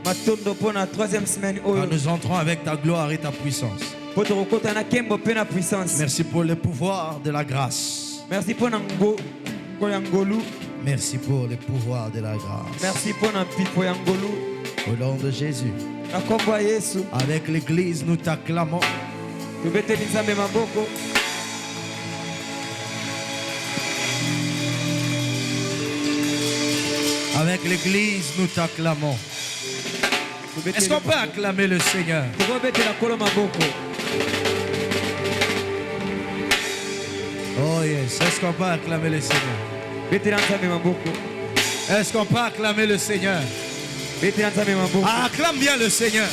Quand nous entrons avec ta gloire et ta puissance. Merci pour le pouvoir de la grâce. Merci pour Merci pour le pouvoir de la grâce. merci pour Au nom de Jésus. Avec l'église, nous t'acclamons. Avec l'église, nous t'acclamons. Est-ce qu'on peut acclamer le Seigneur? Oh yes, est-ce qu'on peut acclamer le Seigneur? Est-ce qu'on peut acclamer le Seigneur? Ah, acclame bien le Seigneur.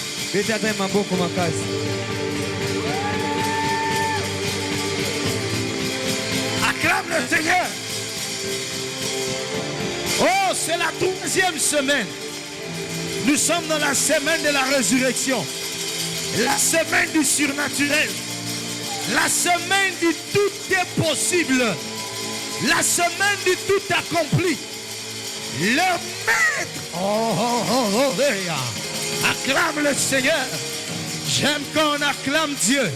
Acclame le Seigneur. Oh, c'est la 3e semaine. Nous sommes dans la semaine de la résurrection. La semaine du surnaturel. La semaine du tout est possible. La semaine du tout accompli. Le maître. Acclame le Seigneur. J'aime quand on acclame Dieu.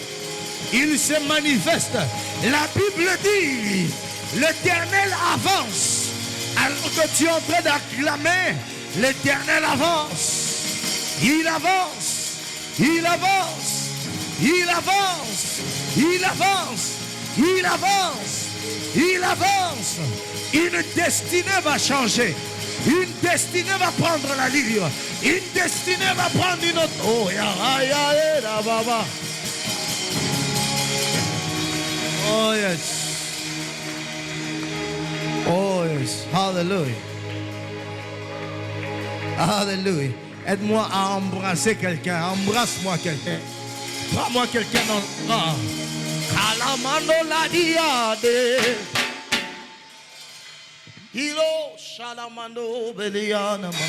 Il se manifeste. La Bible dit, l'Éternel avance. Alors que tu es en train d'acclamer, l'Éternel avance. Il avance. Il avance. Il avance. Il avance. Il avance. Il avance. Une destinée va changer. Une destinée va prendre la ligne. Une destinée va prendre une autre. Oh, ya, baba. Oh, yes. Oh, yes. Hallelujah. Hallelujah. Aide-moi à embrasser quelqu'un. Embrasse-moi quelqu'un. Prends-moi quelqu'un dans le bras. Calamando la diade. Ilo shalamando belianama.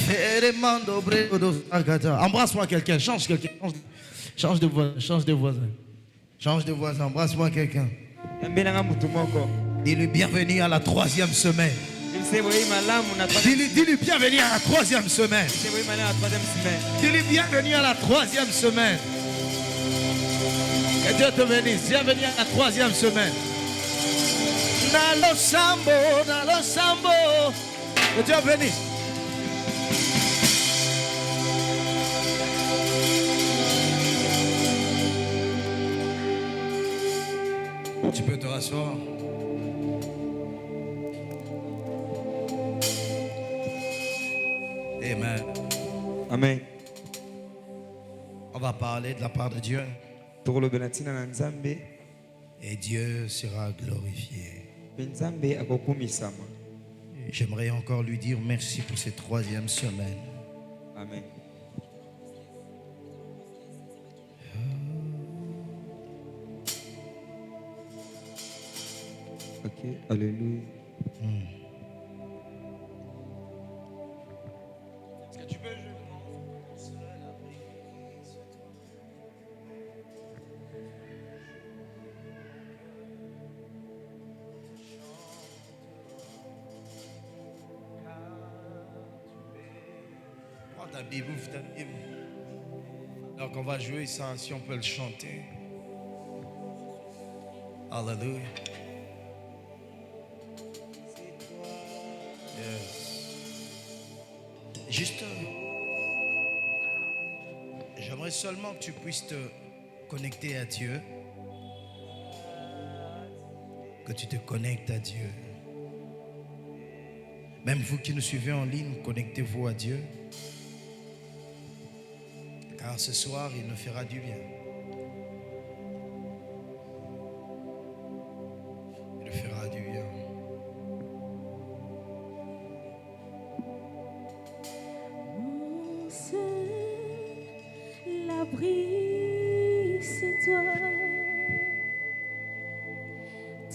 Feremando bredo agata. Embrasse-moi quelqu'un. Change quelqu'un. Change de voisin. Change de voisin. Change de voisin. Embrasse-moi quelqu'un. Dis-lui bienvenue à la 3e semaine. Dis-lui bienvenue à la 3e semaine. Dis-lui bienvenue à la 3e semaine. Que Dieu te bénisse. Bienvenue à la 3e semaine. Nalo sambo, nalo sambo. Que Dieu bénisse. Tu peux te rasseoir. Amen. Amen. On va parler de la part de Dieu. Et Dieu sera glorifié. J'aimerais encore lui dire merci pour cette 3e semaine. Amen. Ok, alléluia. Est-ce que tu peux jouer? Prends ta Bible, ouvre ta Bible. Alors qu'on va jouer ça, si on peut le chanter. Alléluia. Juste, j'aimerais seulement que tu puisses te connecter à Dieu, que tu te connectes à Dieu. Même vous qui nous suivez en ligne, connectez-vous à Dieu, car ce soir, il nous fera du bien. Il nous fera du bien. L'abri, c'est toi.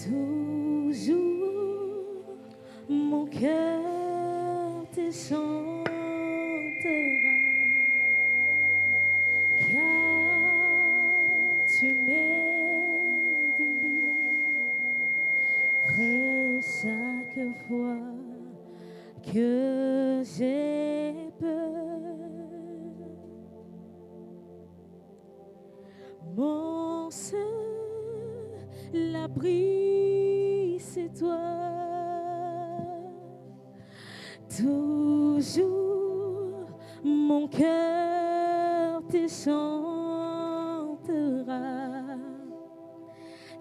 Toujours, mon cœur te chantera. Car tu m'es délivré chaque fois que j'ai abri, c'est toi. Toujours mon cœur te chantera,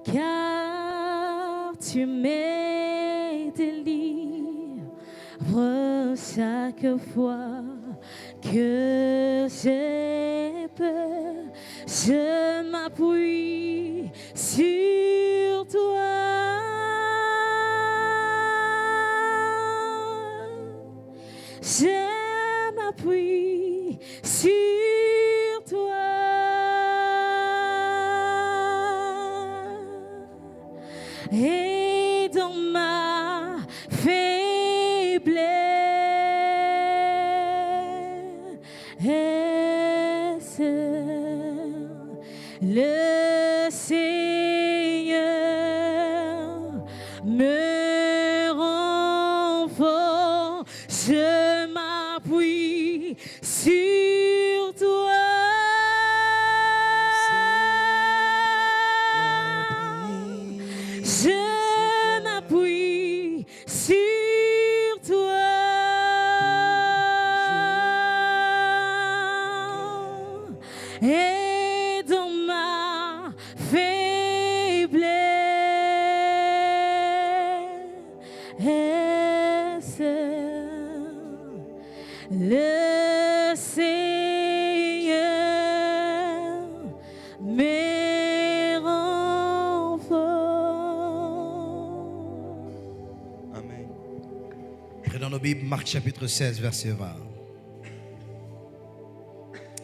car tu me délivres chaque fois que j'ai peur. Je m'appuie sur toi. Je m'appuie sur toi. Et dans ma faiblesse, le Seigneur me renforce. Je m'appuie sur toi. Je m'appuie sur toi. Et dans ma faiblesse, le Seigneur me renforce. Amen. Prenons nos Bibles, Marc chapitre 16, verset 20.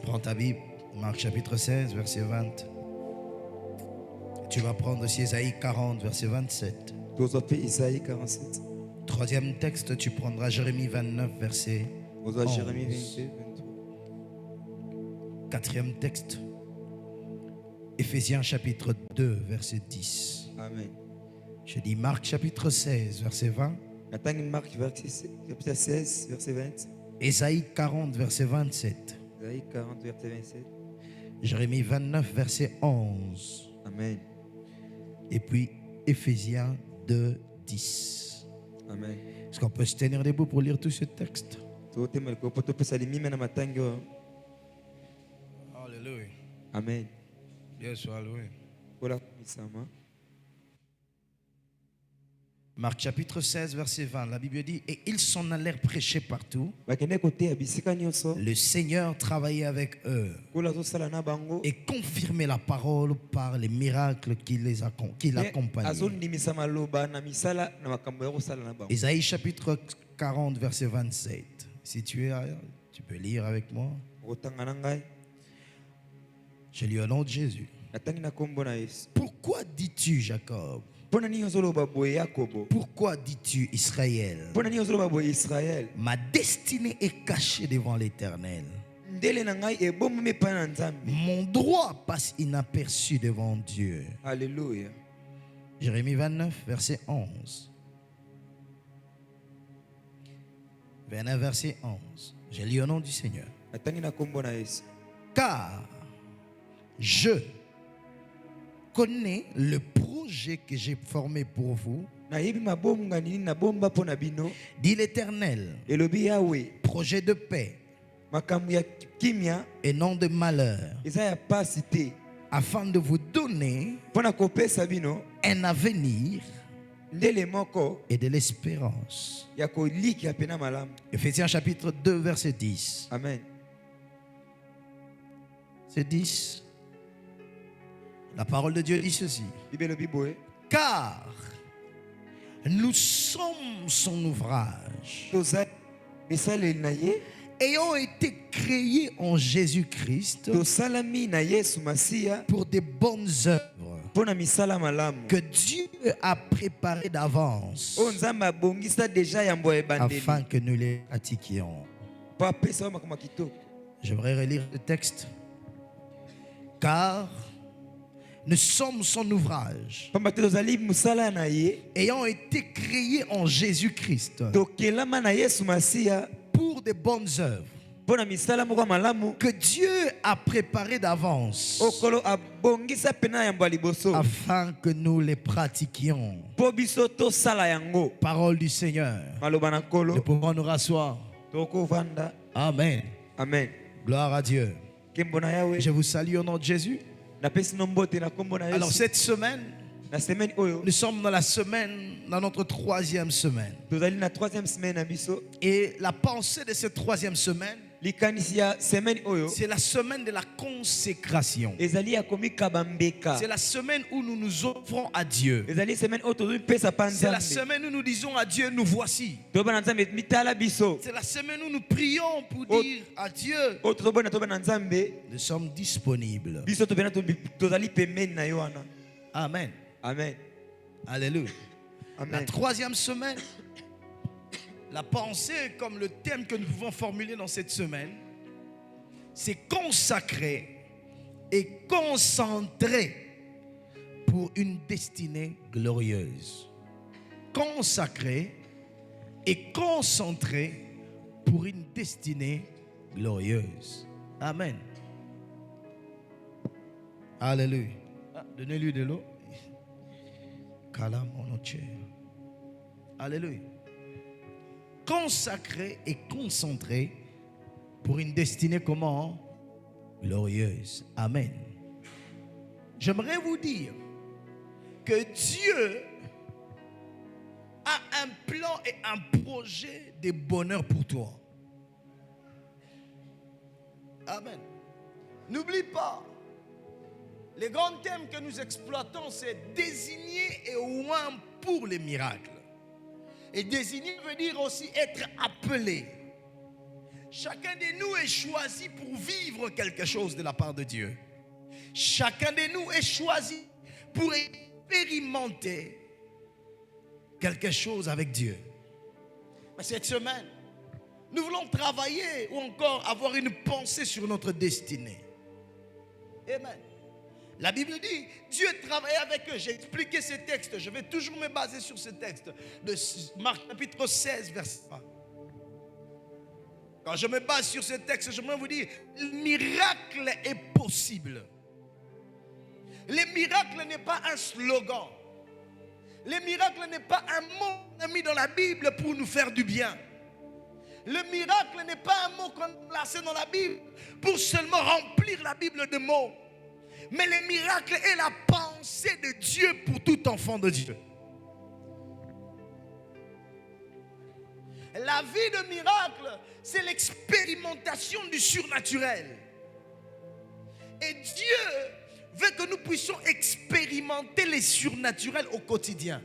Prends ta Bible, Marc chapitre 16, verset 20. Tu vas prendre aussi Ésaïe 40, verset 27. Tozope Isaïe 47. Troisième texte, tu prendras Jérémie 29, verset Oza 11. Jérémie 22, 23. Quatrième texte, Éphésiens chapitre 2, verset 10. Amen. Je dis Marc chapitre 16, verset 20. Natangi Marc chapitre 16, verset 20. Ésaïe 40, verset 27. Isaïe 40, verset 27. Jérémie 29, verset 11. Amen. Et puis Éphésiens 2, 10. Amen. Est-ce qu'on peut se tenir debout pour lire tout ce texte? Alléluia. Amen. Dieu soit loué. Voilà, misama. Marc chapitre 16, verset 20. La Bible dit, et ils s'en allèrent prêcher partout. Bakende kote ya bisika nyonso. Le Seigneur travaillait avec eux Kola zosala na bango. et confirmait la parole par les miracles qui l'accompagnaient. Azondimisa maloba na misala na makambo ya kosala na bango. Ésaïe chapitre 40, verset 27. Si tu es là, tu peux lire avec moi. Okotanga na ngai. Je lis au nom de Jésus. Natangi na kombo na Yesu. Pourquoi dis-tu, Jacob? Pona nini ozoloba boye Yakobo? Pourquoi dis-tu, Israël? Pona nini ozoloba boye Israël? Ma destinée est cachée devant l'Éternel. Ndele na ngai ebomami epai na Nzambe. Mon droit passe inaperçu devant Dieu. Alléluia. Jérémie 29, verset 11. 29, verset 11. J'ai lu au nom du Seigneur. Natangi na kombo na Yesu. Car je connais le projet que j'ai formé pour vous, Nayebi mabonga nini na bomba pona bino. dit l'Éternel, Elobi Yahweh. projet de paix Makambo ya kimia et non de malheur, eza ya pasi te. afin de vous donner Pona kopesa bino un avenir ndele moko et de l'espérance. ya koliki apena malamu. Éphésiens chapitre 2, verset 10. Amen. C'est 10. La parole de Dieu dit ceci. Bibelobi boye. Car nous sommes son ouvrage, Toza misaleli na ye. ayant été créés en Jésus-Christ Tosalami na Yesu Masiya pour de bonnes œuvres pona misala malamu. que Dieu a préparées d'avance O Nzambe abongisa deja yambo ebandeli. afin que nous les pratiquions. Po apesa makambo kitoko. J'aimerais relire le texte. Car nous sommes son ouvrage, Pamba te tozali musala na ye. ayant été créés en Jésus-Christ Tokelama na Yesu Masiya pour de bonnes œuvres que Dieu a préparé d'avance afin que nous les pratiquions. Parole du Seigneur. Nous pouvons nous rasseoir. Amen. Amen. Gloire à Dieu. Je vous salue au nom de Jésus. Alors cette semaine, nous sommes dans la semaine, dans notre 3e semaine. Et la pensée de cette 3e semaine, c'est la semaine de la consécration. C'est la semaine où nous nous offrons à Dieu. C'est la semaine où nous disons à Dieu, nous voici. C'est la semaine où nous prions pour dire à Dieu, nous sommes disponibles. Amen. Amen. Alléluia. Amen. La 3e semaine, la pensée comme le thème que nous pouvons formuler dans cette semaine, c'est consacré et concentré pour une destinée glorieuse. Consacré et concentré pour une destinée glorieuse. Amen. Alléluia. Donnez-lui de l'eau. Alléluia. Consacré et concentré pour une destinée comment? Glorieuse. Amen. J'aimerais vous dire que Dieu a un plan et un projet de bonheur pour toi. Amen. N'oublie pas, les grands thèmes que nous exploitons, c'est désigner et oint pour les miracles. Et désigner veut dire aussi être appelé. Chacun de nous est choisi pour vivre quelque chose de la part de Dieu. Chacun de nous est choisi pour expérimenter quelque chose avec Dieu. Mais cette semaine, nous voulons travailler ou encore avoir une pensée sur notre destinée. Amen. La Bible dit, Dieu travaillait avec eux. J'ai expliqué ce texte. Je vais toujours me baser sur ce texte de Marc chapitre 16, verset 1. Quand je me base sur ce texte, je vais vous dire, le miracle est possible. Le miracle n'est pas un slogan. Le miracle n'est pas un mot mis dans la Bible pour nous faire du bien. Le miracle n'est pas un mot qu'on a placé dans la Bible pour seulement remplir la Bible de mots. Mais le miracle est la pensée de Dieu pour tout enfant de Dieu. La vie de miracle, c'est l'expérimentation du surnaturel. Et Dieu veut que nous puissions expérimenter les surnaturels au quotidien.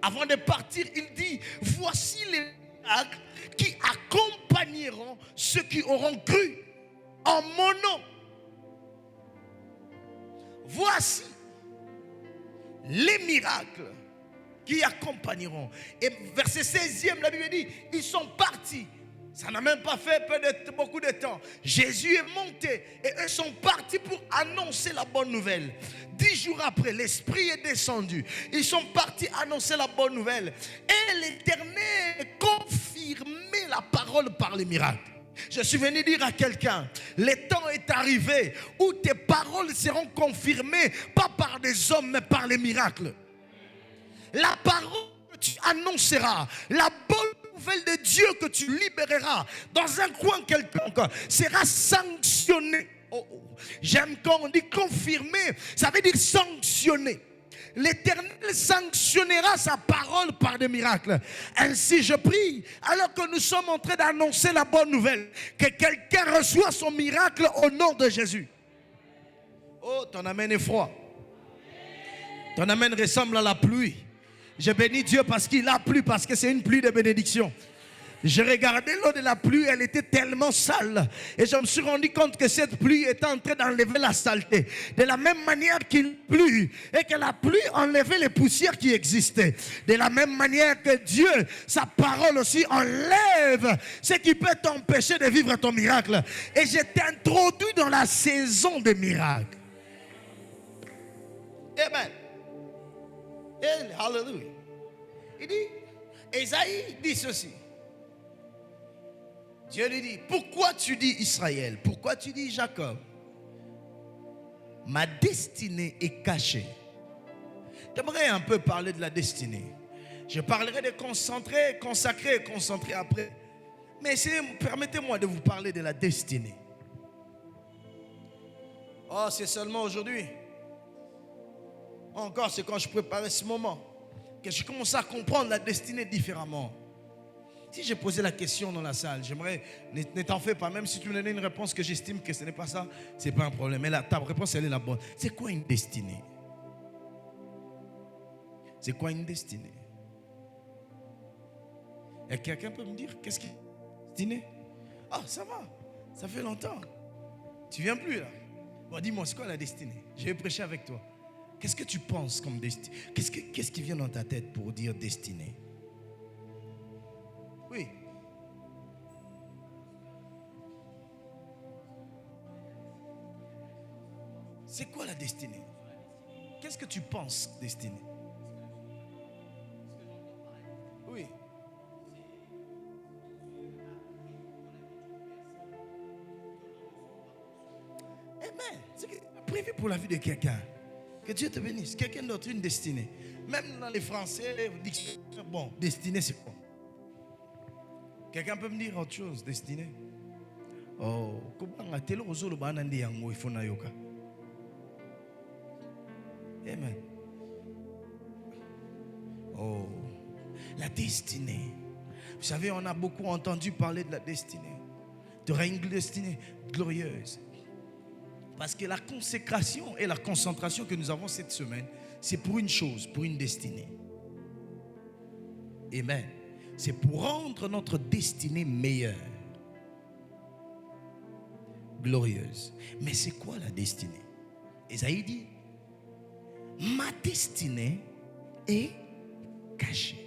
Avant de partir, il dit, voici les miracles qui accompagneront ceux qui auront cru en mon nom. Voici les miracles qui accompagneront. Et verset 16e, la Bible dit, ils sont partis. Ça n'a même pas fait beaucoup de temps. Jésus est monté et eux sont partis pour annoncer la bonne nouvelle. 10 jours après, l'Esprit est descendu. Ils sont partis annoncer la bonne nouvelle. Et l'Éternel confirmait la parole par les miracles. Je suis venu dire à quelqu'un, le temps est arrivé où tes paroles seront confirmées, pas par des hommes, mais par les miracles. La parole que tu annonceras, la bonne nouvelle de Dieu que tu libéreras dans un coin quelconque, sera sanctionnée. J'aime quand on dit confirmer, ça veut dire sanctionner. L'Éternel sanctionnera sa parole par des miracles. Ainsi je prie, alors que nous sommes en train d'annoncer la bonne nouvelle, que quelqu'un reçoive son miracle au nom de Jésus. Oh, ton amen est froid. Ton amen ressemble à la pluie. Je bénis Dieu parce qu'il a plu, parce que c'est une pluie de bénédiction. Je regardais l'eau de la pluie, elle était tellement sale. Et je me suis rendu compte que cette pluie était en train d'enlever la saleté. De la même manière qu'il plut et que la pluie enlevait les poussières qui existaient. De la même manière que Dieu, sa parole aussi enlève ce qui peut t'empêcher de vivre ton miracle. Et je t'introduis dans la saison des miracles. Amen. Hallelujah. Il dit, Ésaïe dit ceci. Dieu lui dit, pourquoi tu dis Israël? Pourquoi tu dis Jacob? Ma destinée est cachée. J'aimerais un peu parler de la destinée. Je parlerai de consacrer après. Mais permettez-moi de vous parler de la destinée. Oh, c'est seulement aujourd'hui. Encore, c'est quand je préparais ce moment que je commence à comprendre la destinée différemment. Si j'ai posé la question dans la salle, j'aimerais, ne t'en fais pas, même si tu me donnes une réponse que j'estime que ce n'est pas ça, ce n'est pas un problème. Mais ta réponse, elle est la bonne. C'est quoi une destinée? C'est quoi une destinée? Et quelqu'un peut me dire, qu'est-ce qui est une destinée? Ah, ça va, ça fait longtemps. Tu viens plus là. Bon, dis-moi, c'est quoi la destinée? Je vais prêcher avec toi. Qu'est-ce que tu penses comme destinée? Qu'est-ce qui vient dans ta tête pour dire destinée? Oui. C'est quoi la destinée? Qu'est-ce que tu penses destinée? Oui. Amen. C'est prévu pour la vie de quelqu'un. Que Dieu te bénisse. Quelqu'un d'autre, une destinée. Même dans les Français, bon, destinée c'est quoi? Quelqu'un peut me dire autre chose, destinée? Oh, comment a-t-il osé le banandi yango ifona yoka? Amen. Oh, la destinée. Vous savez, on a beaucoup entendu parler de la destinée. Tu auras une destinée glorieuse. Parce que la consécration et la concentration que nous avons cette semaine, c'est pour une chose, pour une destinée. Amen. C'est pour rendre notre destinée meilleure, glorieuse. Mais c'est quoi la destinée? Ésaïe dit, ma destinée est cachée.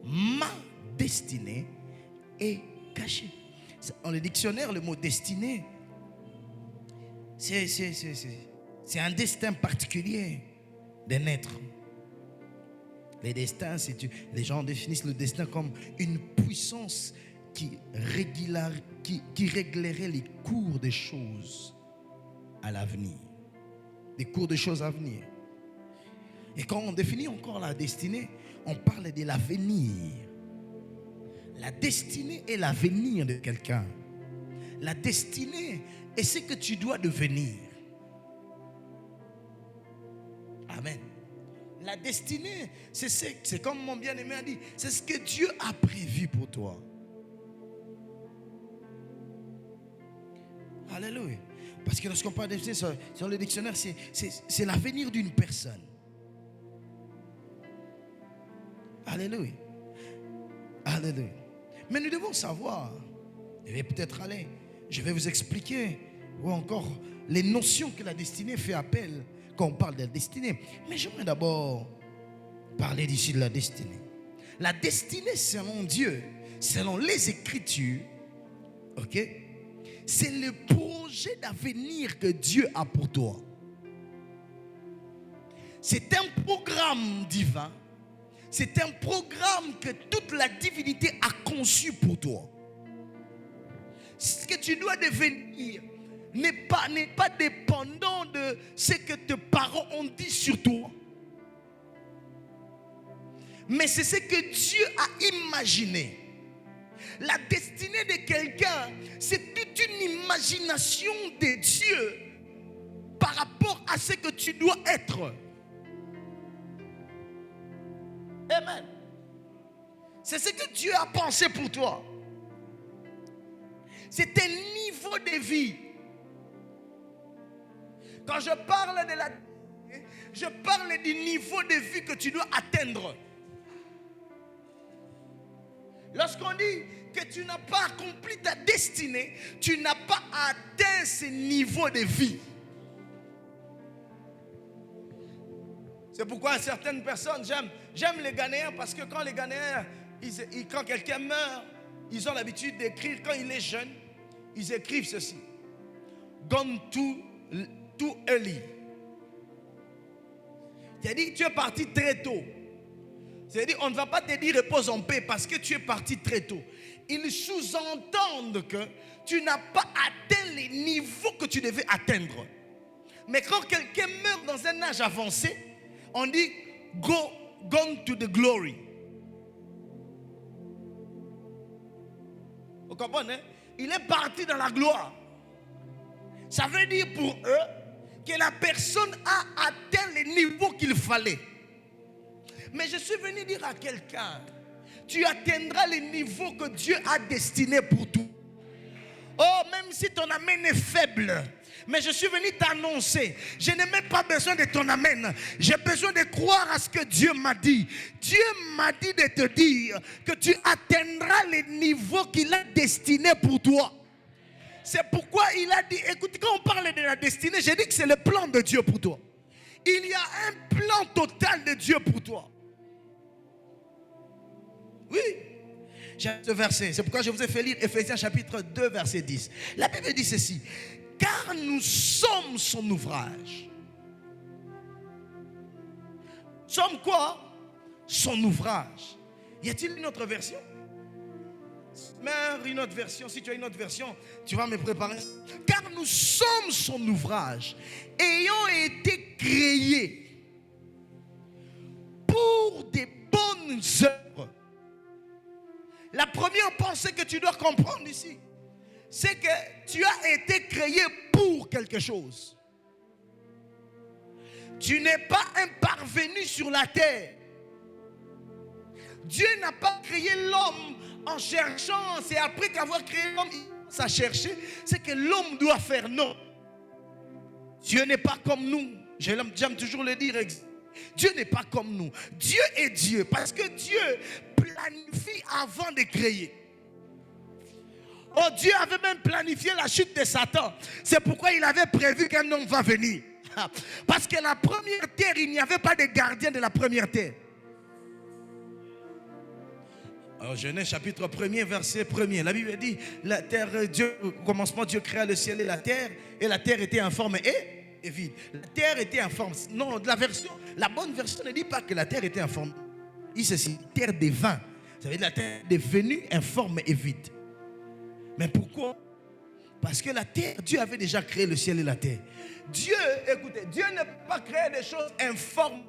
Ma destinée est cachée. Dans le dictionnaire, le mot destinée, c'est un destin particulier d'un être. Les destins, les gens définissent le destin comme une puissance qui réglerait les cours des choses à l'avenir. Les cours des choses à venir. Et quand on définit encore la destinée, on parle de l'avenir. La destinée est l'avenir de quelqu'un. La destinée est ce que tu dois devenir. Amen. La destinée, c'est comme mon bien-aimé a dit, c'est ce que Dieu a prévu pour toi. Alléluia. Parce que lorsqu'on parle de destinée sur le dictionnaire, c'est l'avenir d'une personne. Alléluia. Alléluia. Mais nous devons savoir, je vais peut-être aller, je vais vous expliquer, ou encore les notions que la destinée fait appel quand on parle de la destinée. Mais j'aimerais d'abord parler d'ici de la destinée. La destinée selon Dieu, selon les Écritures, ok, c'est le projet d'avenir que Dieu a pour toi. C'est un programme divin. C'est un programme que toute la divinité a conçu pour toi. Ce que tu dois devenir n'est pas dépendant de ce que tes parents ont dit sur toi. Mais c'est ce que Dieu a imaginé. La destinée de quelqu'un, c'est toute une imagination de Dieu par rapport à ce que tu dois être. Amen. C'est ce que Dieu a pensé pour toi. C'est un niveau de vie. Quand je parle de la, je parle du niveau de vie que tu dois atteindre. Lorsqu'on dit que tu n'as pas accompli ta destinée, tu n'as pas atteint ce niveau de vie. C'est pourquoi certaines personnes, j'aime les Ghanéens, parce que quand les Ghanéens, quand quelqu'un meurt, ils ont l'habitude d'écrire, quand il est jeune, ils écrivent ceci. Gone too early. C'est-à-dire que tu es parti très tôt. C'est-à-dire, on ne va pas te dire repose en paix parce que tu es parti très tôt. Ils sous-entendent que tu n'as pas atteint les niveaux que tu devais atteindre. Mais quand quelqu'un meurt dans un âge avancé, on dit gone to the glory. Vous comprenez? Il est parti dans la gloire. Ça veut dire pour eux que la personne a atteint les niveaux qu'il fallait. Mais je suis venu dire à quelqu'un, tu atteindras les niveaux que Dieu a destinés pour toi. Oh, même si ton amen est faible, mais je suis venu t'annoncer, je n'ai même pas besoin de ton amen. J'ai besoin de croire à ce que Dieu m'a dit. Dieu m'a dit de te dire que tu atteindras les niveaux qu'il a destinés pour toi. C'est pourquoi il a dit, écoute, quand on parle de la destinée, j'ai dit que c'est le plan de Dieu pour toi. Il y a un plan total de Dieu pour toi. Oui. J'aime ce verset. C'est pourquoi je vous ai fait lire Ephésiens chapitre 2, verset 10. La Bible dit ceci. Car nous sommes son ouvrage. Sommes quoi? Son ouvrage. Y a-t-il une autre version? Mère, une autre version. Si tu as une autre version, tu vas me préparer. Car nous sommes son ouvrage, ayant été créés pour des bonnes œuvres. La première pensée que tu dois comprendre ici, c'est que tu as été créé pour quelque chose. Tu n'es pas un parvenu sur la terre. Dieu n'a pas créé l'homme en cherchant. C'est après qu'avoir créé l'homme, il commence à chercher. C'est que l'homme doit faire. Non. Dieu n'est pas comme nous. J'aime toujours le dire. Dieu n'est pas comme nous. Dieu est Dieu. Parce que Dieu planifie avant de créer. Oh, Dieu avait même planifié la chute de Satan. C'est pourquoi il avait prévu qu'un homme va venir. Parce que la première terre, il n'y avait pas de gardien de la première terre. Alors, Genèse chapitre 1er, verset 1er. La Bible dit, la terre, Dieu, au commencement, Dieu créa le ciel et la terre était informe et vide. La terre était informe. Non, la bonne version ne dit pas que la terre était informe. Il dit ceci, terre devint. Ça veut dire la terre est devenue informe et vide. Mais pourquoi? Parce que la terre, Dieu avait déjà créé le ciel et la terre. Dieu, écoutez, Dieu n'a pas créé des choses informes.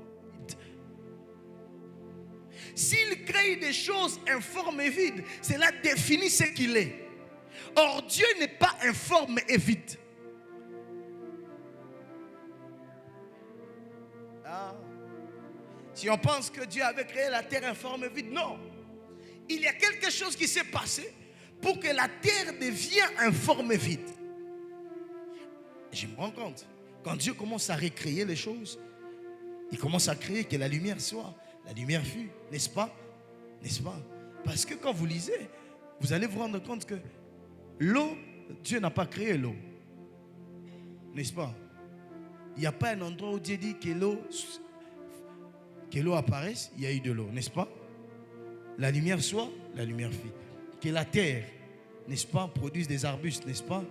S'il crée des choses informes et vides, cela définit ce qu'il est. Or, Dieu n'est pas informe et vide. Ah. Si on pense que Dieu avait créé la terre informe et vide, non. Il y a quelque chose qui s'est passé pour que la terre devienne informe et vide. Je me rends compte, quand Dieu commence à recréer les choses, il commence à créer que la lumière soit. La lumière fut, n'est-ce pas? N'est-ce pas? Parce que quand vous lisez, vous allez vous rendre compte que l'eau, Dieu n'a pas créé l'eau. N'est-ce pas? Il n'y a pas un endroit où Dieu dit que l'eau apparaisse, il y a eu de l'eau, n'est-ce pas? La lumière soit, la lumière fit. Que la terre, n'est-ce pas, produise des arbustes, n'est-ce pas?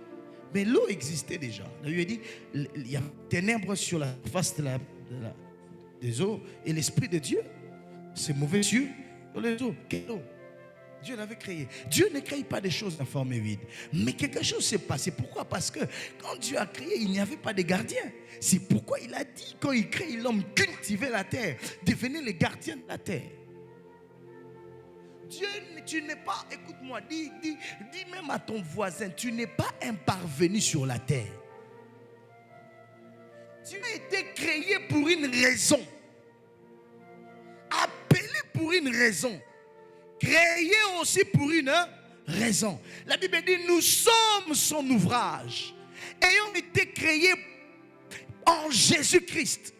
Mais l'eau existait déjà. La Bible dit, il y a ténèbres sur la face des eaux et l'Esprit de Dieu c'est mauvais Dieu dans les eaux. Quelle eau? Dieu l'avait créé. Dieu ne crée pas des choses informes et vides. Mais quelque chose s'est passé. Pourquoi? Parce que quand Dieu a créé, il n'y avait pas de gardien. C'est pourquoi il a dit, quand il crée l'homme, cultivez la terre, devenez les gardiens de la terre. Dieu, tu n'es pas, écoute-moi, dis même à ton voisin, tu n'es pas un parvenu sur la terre. Tu as été créé pour une raison. Appelé pour une raison. Créé aussi pour une raison. La Bible dit, nous sommes son ouvrage, ayant été créés en Jésus-Christ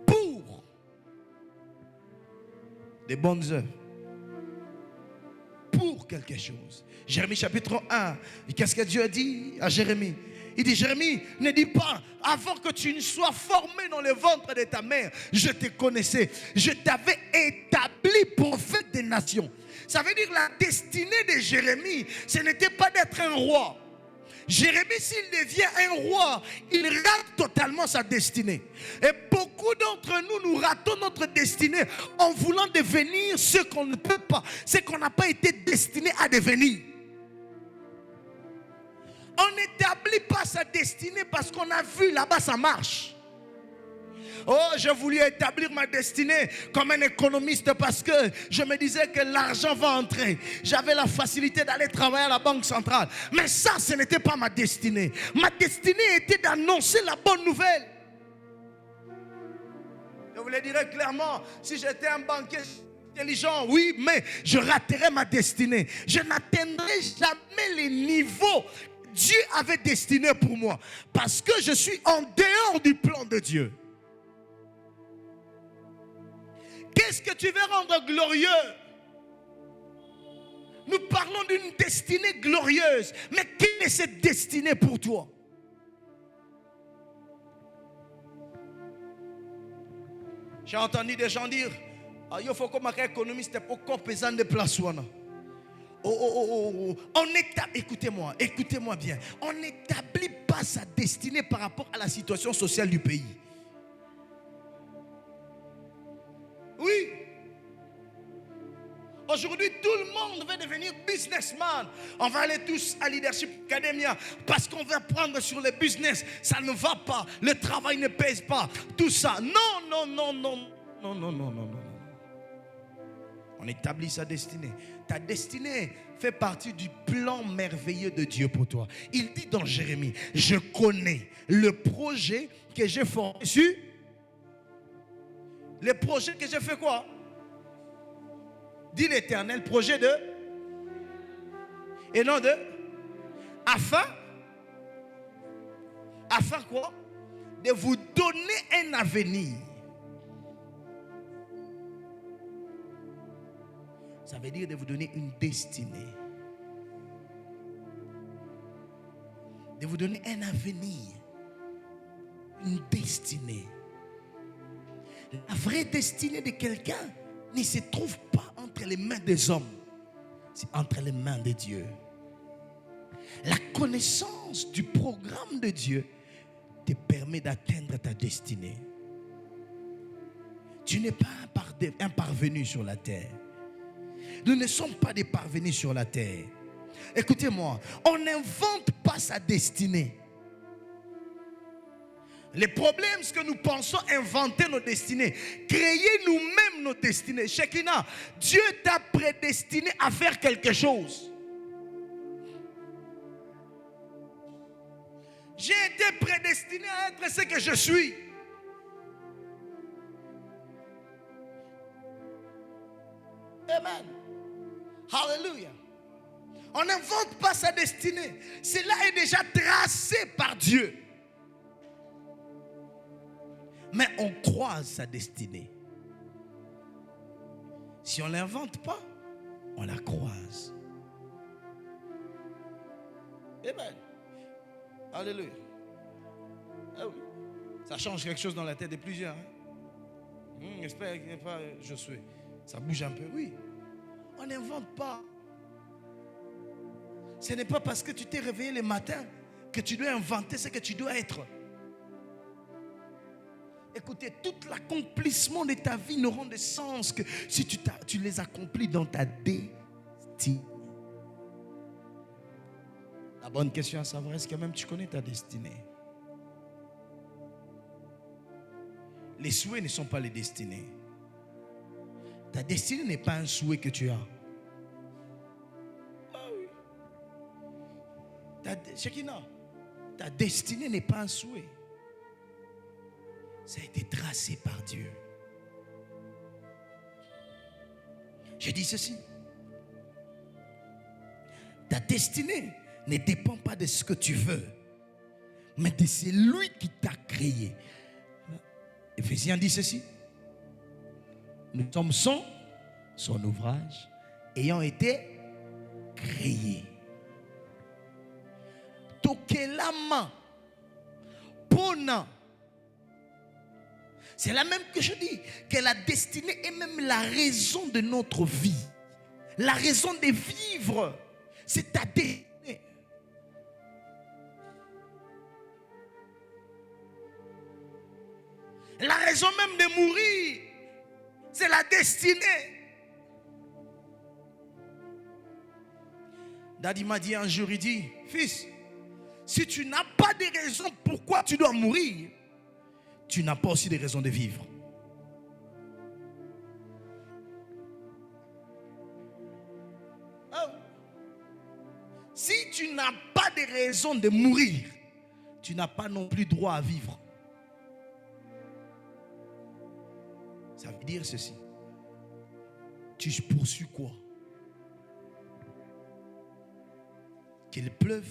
pour des bonnes œuvres, pour quelque chose. Jérémie chapitre 1, qu'est-ce que Dieu a dit à Jérémie? Il dit, Jérémie, ne dis pas, avant que tu ne sois formé dans le ventre de ta mère, je te connaissais. Je t'avais établi prophète des nations. Ça veut dire la destinée de Jérémie, ce n'était pas d'être un roi. Jérémie, s'il devient un roi, il rate totalement sa destinée. Et beaucoup d'entre nous, nous ratons notre destinée en voulant devenir ce qu'on ne peut pas, ce qu'on n'a pas été destiné à devenir. On n'établit pas sa destinée parce qu'on a vu là-bas ça marche. Oh, j'ai voulu établir ma destinée comme un économiste parce que je me disais que l'argent va entrer. J'avais la facilité d'aller travailler à la banque centrale. Mais ça, ce n'était pas ma destinée. Ma destinée était d'annoncer la bonne nouvelle. Je vous le dirais clairement, si j'étais un banquier intelligent, oui, mais je raterais ma destinée. Je n'atteindrais jamais les niveaux que Dieu avait destinés pour moi. Parce que je suis en dehors du plan de Dieu. Qu'est-ce que tu veux rendre glorieux? Nous parlons d'une destinée glorieuse. Mais quelle est cette destinée pour toi? J'ai entendu des gens dire, il faut que un économiste pour pesant de place. Écoutez-moi bien. On n'établit pas sa destinée par rapport à la situation sociale du pays. Oui. Aujourd'hui, tout le monde veut devenir businessman. On va aller tous à Leadership Academia parce qu'on veut apprendre sur le business. Ça ne va pas. Le travail ne pèse pas. Tout ça. Non. On établit sa destinée. Ta destinée fait partie du plan merveilleux de Dieu pour toi. Il dit dans Jérémie, je connais le projet que j'ai formé sur... Le projet que j'ai fait quoi? Dit l'Éternel, projet de... Et non de... Afin quoi? De vous donner un avenir. Ça veut dire de vous donner une destinée. De vous donner un avenir. Une destinée. La vraie destinée de quelqu'un ne se trouve pas entre les mains des hommes. C'est entre les mains de Dieu. La connaissance du programme de Dieu te permet d'atteindre ta destinée. Tu n'es pas un parvenu sur la terre. Nous ne sommes pas des parvenus sur la terre. Écoutez-moi, on n'invente pas sa destinée. Le problème, c'est que nous pensons inventer nos destinées, créer nous-mêmes nos destinées. Shekinah, Dieu t'a prédestiné à faire quelque chose. J'ai été prédestiné à être ce que je suis. Amen. Hallelujah. On n'invente pas sa destinée. Cela est déjà tracé par Dieu. Mais on croise sa destinée. Si on ne l'invente pas, on la croise. Amen. Alléluia. Ah oui. Ça change quelque chose dans la tête de plusieurs. J'espère qu'il n'est pas Josué. Ça bouge un peu, oui. On n'invente pas. Ce n'est pas parce que tu t'es réveillé le matin que tu dois inventer ce que tu dois être. Écoutez, tout l'accomplissement de ta vie n'aura de sens que si tu les accomplis dans ta destinée. La bonne question à savoir, est-ce que même tu connais ta destinée? Les souhaits ne sont pas les destinées. Ta destinée n'est pas un souhait que tu as. Ah oui. Shekinah, ta destinée n'est pas un souhait. Ça a été tracé par Dieu. Je dis ceci. Ta destinée ne dépend pas de ce que tu veux, mais de celui qui t'a créé. Éphésiens dit ceci. Nous sommes son ouvrage, ayant été créés. Tokelama, pona. C'est la même que je dis, que la destinée est même la raison de notre vie. La raison de vivre, c'est ta destinée. La raison même de mourir, c'est la destinée. Daddy m'a dit un jour, il dit, fils, si tu n'as pas de raison pourquoi tu dois mourir, tu n'as pas aussi de raison de vivre. Si tu n'as pas de raison de mourir, tu n'as pas non plus droit à vivre. Ça veut dire ceci. Tu poursuis quoi? Qu'il pleuve,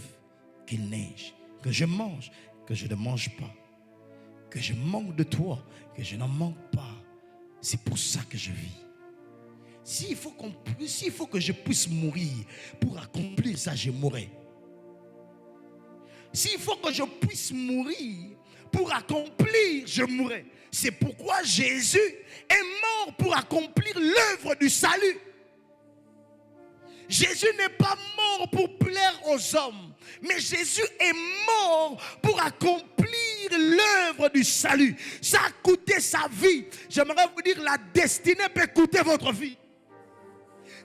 qu'il neige, que je mange, que je ne mange pas, que je manque de toi, que je n'en manque pas. C'est pour ça que je vis. S'il faut que je puisse mourir pour accomplir ça, je mourrai. S'il faut que je puisse mourir pour accomplir, je mourrai. C'est pourquoi Jésus est mort pour accomplir l'œuvre du salut. Jésus n'est pas mort pour plaire aux hommes, mais Jésus est mort pour accomplir l'œuvre du salut. Ça a coûté sa vie. J'aimerais vous dire, la destinée peut coûter votre vie.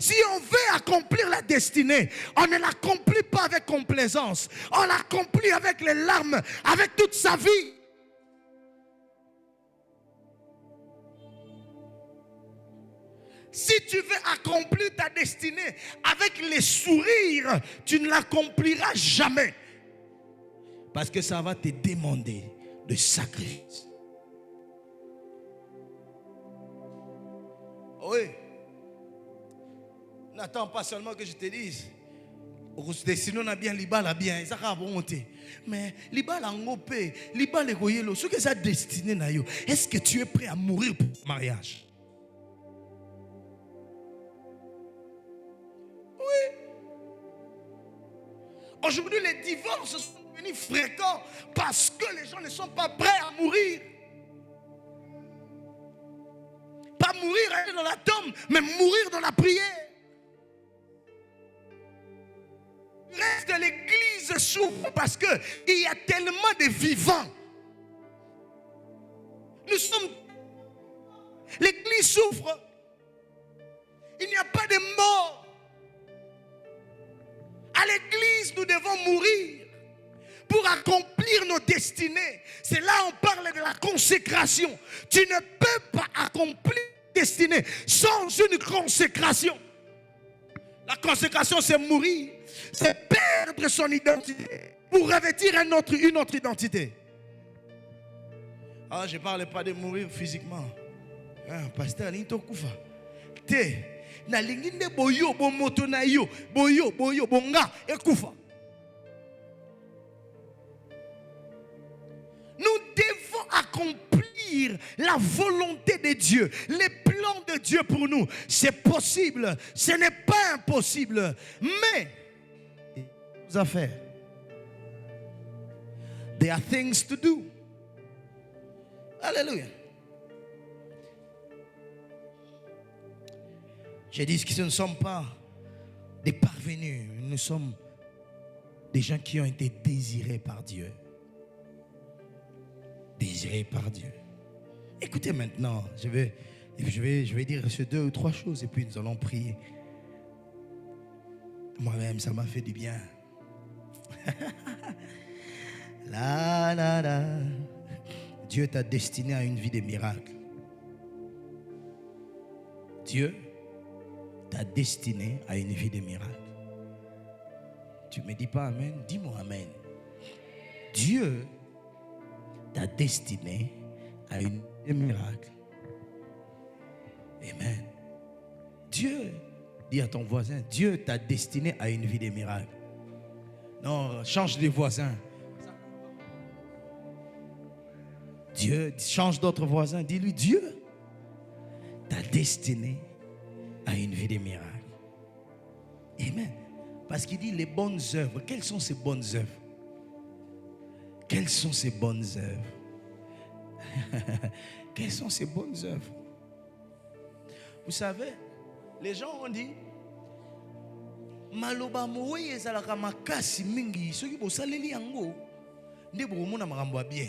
Si on veut accomplir la destinée, on ne l'accomplit pas avec complaisance. On l'accomplit avec les larmes, avec toute sa vie. Si tu veux accomplir ta destinée avec les sourires, tu ne l'accompliras jamais. Parce que ça va te demander de sacrifice. Oui. N'attends pas seulement que je te dise. Sinon, on a bien l'ibala bien. Ça va monter. Mais l'ibala ngopé, l'ibala goyelo. Ce que ça destiné na yo. Est-ce que tu es prêt à mourir pour le mariage? Oui. Aujourd'hui, les divorces sont devenus fréquents parce que les gens ne sont pas prêts à mourir. Pas mourir aller dans la tombe, mais mourir dans la prière. Le reste de l'église souffre parce qu'il y a tellement de vivants. Nous sommes... L'église souffre. Il n'y a pas de mort. À l'église, nous devons mourir pour accomplir nos destinées. C'est là on parle de la consécration. Tu ne peux pas accomplir ta destinée sans une consécration. La consécration, c'est mourir. C'est perdre son identité pour revêtir une autre identité. Ah, je ne parle pas de mourir physiquement. Ah, pasteur, il koufa. Te, na linginde boyo, bomoto na yo, boyo, bonga, et koufa. Nous devons accomplir la volonté de Dieu, les plans de Dieu pour nous. C'est possible, ce n'est pas impossible, mais à faire. There are things to do. Alléluia. J'ai dit que ce ne sommes pas des parvenus, nous sommes des gens qui ont été désirés par Dieu. Désirés par Dieu. Écoutez maintenant, je vais dire ces 2 ou 3 choses et puis nous allons prier. Moi-même, ça m'a fait du bien. Là. Dieu t'a destiné à une vie de miracles. Dieu t'a destiné à une vie de miracles. Tu ne me dis pas amen? Dis-moi amen. Dieu t'a destiné à une vie de miracles. Amen. Dieu, dis à ton voisin, Dieu t'a destiné à une vie de miracles. Non, change de voisin. Dieu, change d'autres voisins. Dis-lui, Dieu t'a destiné à une vie de miracles. Amen. Parce qu'il dit les bonnes œuvres. Quelles sont ces bonnes œuvres? Quelles sont ces bonnes œuvres? Quelles sont ces bonnes œuvres? Vous savez, les gens ont dit maloba moye ezalaka makasi mingi soki bosaleli yango nde bokomona makambo ya bien.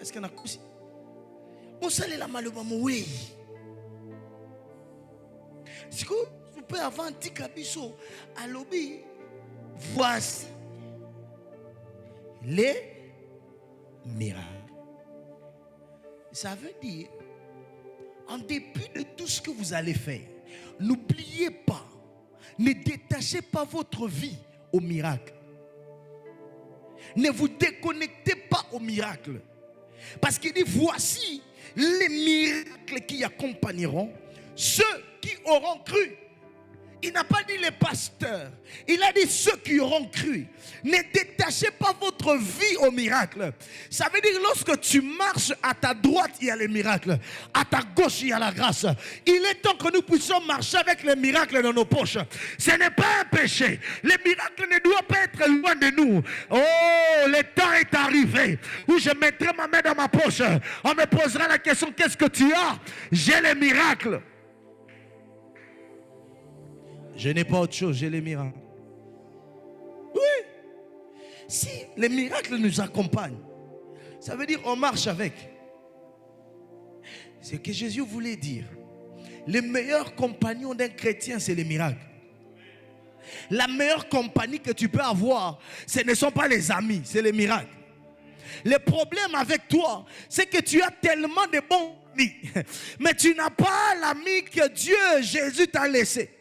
Est-ce que nakosi? On s'allait la malheureusement, oui. Si vous pouvez avant Tikabiso, à lobby, voici les miracles. Ça veut dire, en dépit de tout ce que vous allez faire, n'oubliez pas, ne détachez pas votre vie au miracle. Ne vous déconnectez pas au miracle. Parce qu'il dit, voici les miracles qui accompagneront ceux qui auront cru. Il n'a pas dit les pasteurs. Il a dit ceux qui auront cru. Ne détachez pas votre vie au miracle. Ça veut dire lorsque tu marches à ta droite, il y a les miracles. À ta gauche, il y a la grâce. Il est temps que nous puissions marcher avec les miracles dans nos poches. Ce n'est pas un péché. Les miracles ne doivent pas être loin de nous. Oh, le temps est arrivé où je mettrai ma main dans ma poche. On me posera la question, qu'est-ce que tu as? J'ai les miracles. Je n'ai pas autre chose, j'ai les miracles. Oui. Si les miracles nous accompagnent, ça veut dire on marche avec. C'est ce que Jésus voulait dire. Les meilleurs compagnons d'un chrétien, c'est les miracles. La meilleure compagnie que tu peux avoir, ce ne sont pas les amis, c'est les miracles. Le problème avec toi, c'est que tu as tellement de bons amis, mais tu n'as pas l'ami que Dieu, Jésus t'a laissé.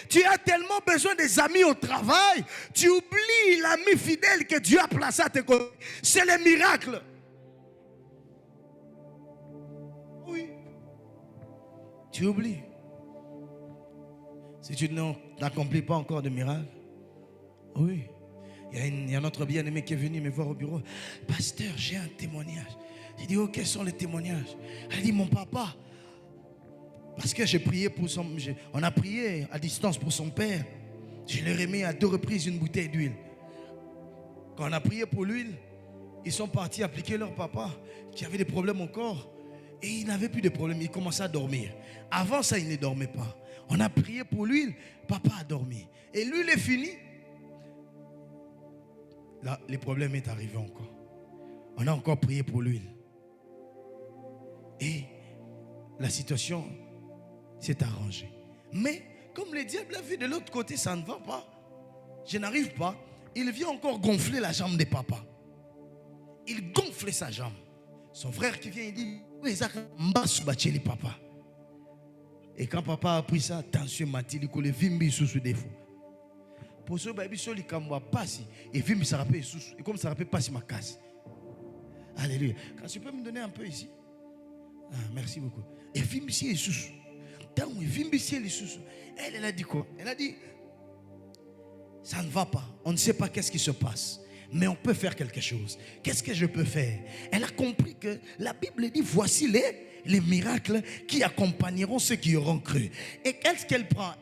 Tu as tellement besoin des amis au travail, tu oublies l'ami fidèle que Dieu a placé à tes côtés. C'est le miracle. Oui. Tu oublies. Si tu n'accomplis pas encore de miracle. Oui. Il y a notre bien-aimé qui est venu me voir au bureau. Pasteur, j'ai un témoignage. J'ai dit, oh, quels sont les témoignages? Elle dit, mon papa. Parce que j'ai prié pour on a prié à distance pour son père. Je lui ai remis à 2 reprises une bouteille d'huile. Quand on a prié pour l'huile, ils sont partis appliquer leur papa qui avait des problèmes au corps. Et il n'avait plus de problèmes, il commençait à dormir. Avant ça, il ne dormait pas. On a prié pour l'huile, papa a dormi. Et l'huile est finie. Là, le problème est arrivé encore. On a encore prié pour l'huile. Et la situation s'est arrangée. Mais comme le diable a vu de l'autre côté, ça ne va pas. Je n'arrive pas. Il vient encore gonfler la jambe de papa. Il gonfle sa jambe. Son frère qui vient, il dit, oui, papa. Et quand papa a pris ça, attention, Mathilde, il coule vimbi sous défaut. Pour ce baby, il ne pas si. Et vimbi, ça rappelle sous. Et comme ça rappelle pas si ma casse. Alléluia. Quand tu peux me donner un peu ici. Ah, merci beaucoup. Et vimbi, c'est sous. Elle a dit quoi? Elle a dit, ça ne va pas. On ne sait pas qu'est-ce qui se passe. Mais on peut faire quelque chose. Qu'est-ce que je peux faire? Elle a compris que la Bible dit, voici les miracles qui accompagneront ceux qui auront cru. Et qu'est-ce qu'elle prend?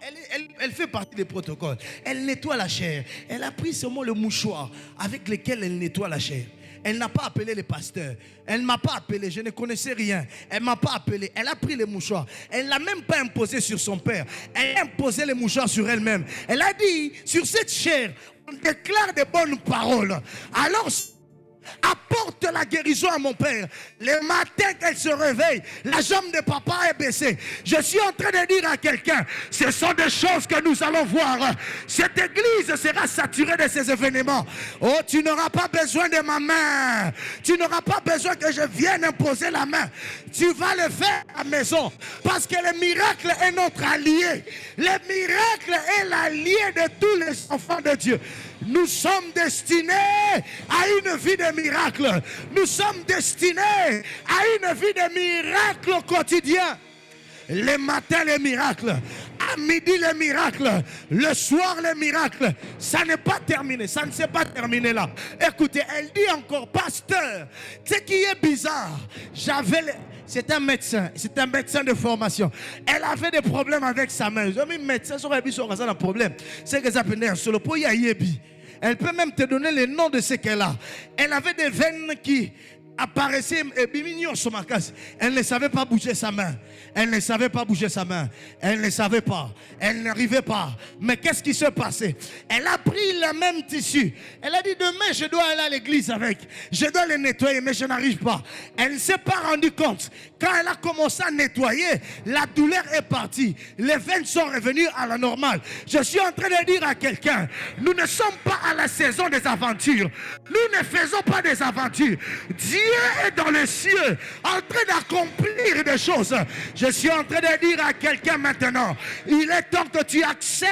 Elle fait partie des protocoles. Elle nettoie la chair. Elle a pris seulement le mouchoir avec lequel elle nettoie la chair. Elle n'a pas appelé les pasteurs. Elle ne m'a pas appelé. Je ne connaissais rien. Elle ne m'a pas appelé. Elle a pris les mouchoirs. Elle ne l'a même pas imposé sur son père. Elle a imposé les mouchoirs sur elle-même. Elle a dit, sur cette chair, on déclare des bonnes paroles. Alors, apporte la guérison à mon père. Le matin qu'elle se réveille, la jambe de papa est baissée. Je suis en train de dire à quelqu'un, ce sont des choses que nous allons voir. Cette église sera saturée de ces événements. Oh, tu n'auras pas besoin de ma main. Tu n'auras pas besoin que je vienne imposer la main. Tu vas le faire à la maison. Parce que le miracle est notre allié. Le miracle est l'allié de tous les enfants de Dieu. Nous sommes destinés à une vie de miracle. Nous sommes destinés à une vie de miracle au quotidien. Le matin, les miracles. À midi, les miracles. Le soir, les miracles. Ça n'est pas terminé. Ça ne s'est pas terminé là. Écoutez, elle dit encore, pasteur, ce qui est bizarre, c'est un médecin de formation. Elle avait des problèmes avec sa main. Les médecins sont un problème. C'est que ça peut être solo pour yebi. Elle peut même te donner le nom de ce qu'elle a. Elle avait des veines qui apparaissaient et bimignon sur ma case. Elle ne savait pas bouger sa main. Elle ne savait pas bouger sa main. Elle ne savait pas. Elle n'arrivait pas. Mais qu'est-ce qui s'est passé? Elle a pris le même tissu. Elle a dit, demain, je dois aller à l'église avec. Je dois le nettoyer, mais je n'arrive pas. Elle ne s'est pas rendue compte. Quand elle a commencé à nettoyer, la douleur est partie. Les veines sont revenues à la normale. Je suis en train de dire à quelqu'un, nous ne sommes pas à la saison des aventures. Nous ne faisons pas des aventures. Dieu est dans les cieux, en train d'accomplir des choses. Je suis en train de dire à quelqu'un maintenant, il est temps que tu accèdes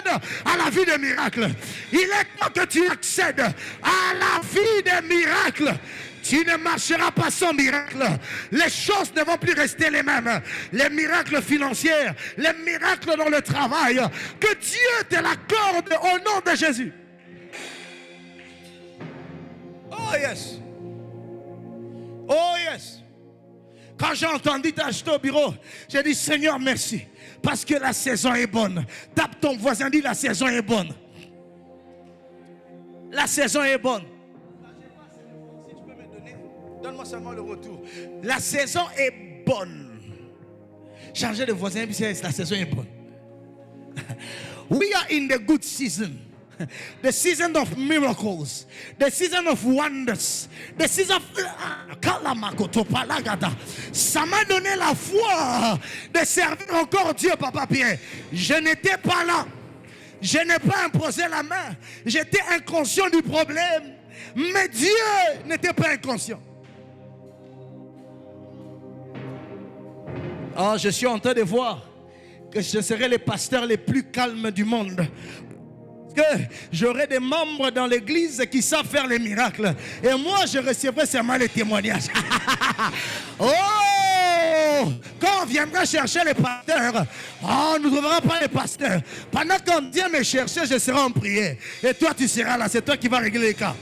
à la vie des miracles. Il est temps que tu accèdes à la vie des miracles. Tu ne marcheras pas sans miracle. Les choses ne vont plus rester les mêmes. Les miracles financiers, les miracles dans le travail. Que Dieu te l'accorde au nom de Jésus. Oh yes. Oh yes. Quand j'ai entendu t'acheter au bureau, j'ai dit Seigneur merci. Parce que la saison est bonne. Tape ton voisin, dis la saison est bonne. La saison est bonne. Si tu peux me donner, donne-moi seulement le retour. La saison est bonne. Changez de voisin, la saison est bonne. We are in the good season. The season of miracles, the season of wonders, the season of ça m'a donné la foi de servir encore Dieu, Papa Pierre. Je n'étais pas là, je n'ai pas imposé la main, j'étais inconscient du problème, mais Dieu n'était pas inconscient. Oh, je suis en train de voir que je serai le pasteur le plus calme du monde. Que j'aurai des membres dans l'église qui savent faire les miracles. Et moi, je recevrai seulement les témoignages. Oh! Quand on viendra chercher les pasteurs, oh, nous ne trouverons pas les pasteurs. Pendant qu'on vient me chercher, je serai en prière. Et toi, tu seras là. C'est toi qui vas régler les cas.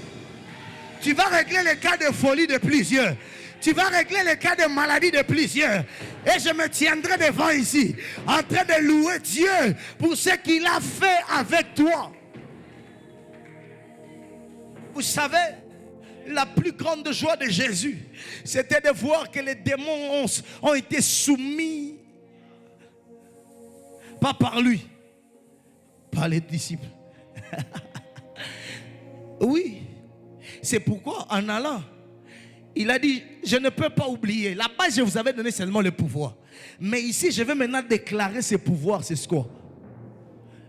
Tu vas régler les cas de folie de plusieurs. Tu vas régler les cas de maladie de plusieurs. Et je me tiendrai devant ici, en train de louer Dieu pour ce qu'il a fait avec toi. Vous savez, la plus grande joie de Jésus, c'était de voir que les démons ont été soumis, pas par lui, par les disciples. Oui, c'est pourquoi en allant, il a dit, je ne peux pas oublier. Là-bas, je vous avais donné seulement le pouvoir. Mais ici, je vais maintenant déclarer ce pouvoir. C'est ce quoi?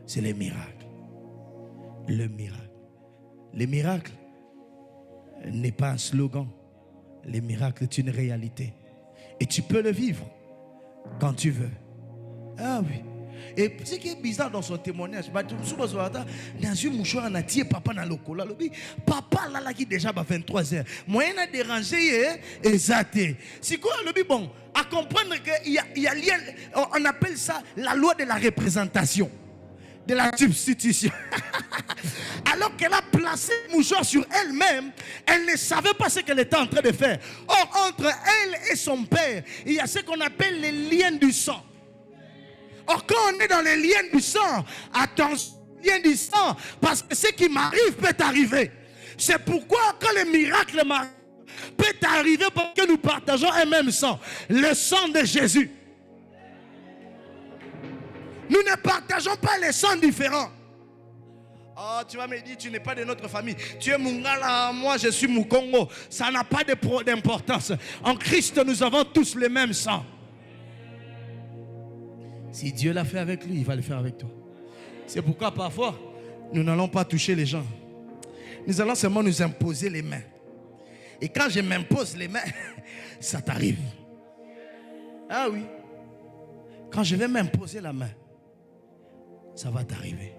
C'est les miracles. Le miracle. Les miracles n'est pas un slogan. Les miracles est une réalité. Et tu peux le vivre quand tu veux. Ah oui. Et ce qui est bizarre dans son témoignage, papa là qui déjà 23 heures. Moyen a dérangé et zaté. C'est quoi le bon? À comprendre qu'il y a lien, on appelle ça la loi de la représentation, de la substitution. Alors qu'elle a placé le mouchoir sur elle-même, elle ne savait pas ce qu'elle était en train de faire. Or, entre elle et son père, il y a ce qu'on appelle les liens du sang. Or, quand on est dans les liens du sang, attention, liens du sang, parce que ce qui m'arrive peut t'arriver. C'est pourquoi quand le miracle m'arrive, peut t'arriver parce que nous partageons un même sang, le sang de Jésus. Nous ne partageons pas les sangs différents. Oh, tu vas me dire, tu n'es pas de notre famille. Tu es Mungala, moi je suis Mukongo. Ça n'a pas d'importance. En Christ, nous avons tous le même sang. Si Dieu l'a fait avec lui, il va le faire avec toi. C'est pourquoi parfois, nous n'allons pas toucher les gens. Nous allons seulement nous imposer les mains. Et quand je m'impose les mains, ça t'arrive. Ah oui. Quand je vais m'imposer la main, ça va t'arriver.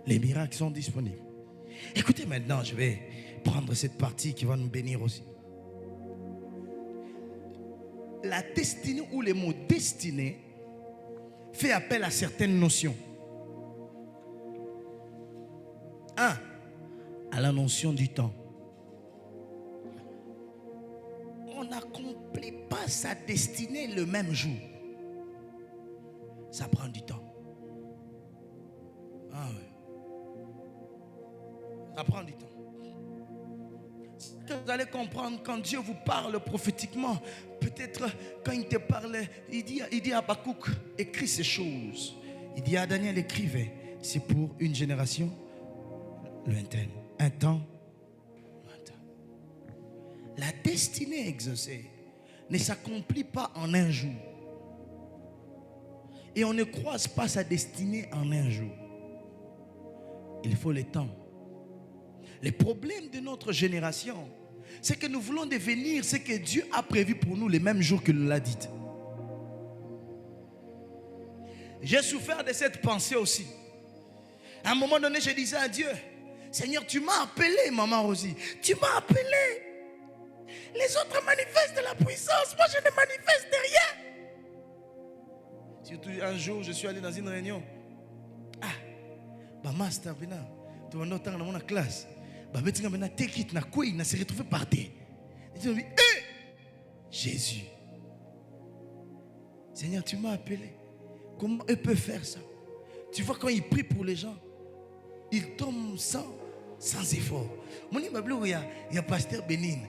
Les miracles sont disponibles. Écoutez maintenant, je vais prendre cette partie qui va nous bénir aussi. La destinée ou le mot destinée fait appel à certaines notions. Un, à la notion du temps. On n'accomplit pas sa destinée le même jour. Ça prend du temps. Ah oui. Ça prend du temps. que vous allez comprendre quand Dieu vous parle prophétiquement. Peut-être quand il te parle, il dit à Habakkuk, écris ces choses. Il dit à Daniel, écrivez. C'est pour une génération lointaine. Un temps lointain. La destinée exaucée ne s'accomplit pas en un jour. Et on ne croise pas sa destinée en un jour. Il faut le temps. Le problème de notre génération, c'est que nous voulons devenir ce que Dieu a prévu pour nous les mêmes jours qu'il nous l'a dit. J'ai souffert de cette pensée aussi. À un moment donné, je disais à Dieu, Seigneur, tu m'as appelé, maman Rosie. Tu m'as appelé. Les autres manifestent de la puissance. Moi, je ne manifeste rien. Surtout un jour, je suis allé dans une réunion. Master, tu vas dans la classe. Il s'est retrouvé par terre. Jésus. Seigneur, tu m'as appelé. Comment eux peuvent faire ça? Tu vois, quand ils prient pour les gens, ils tombent sans effort. Mon immeuble, il y a pasteur Bénin.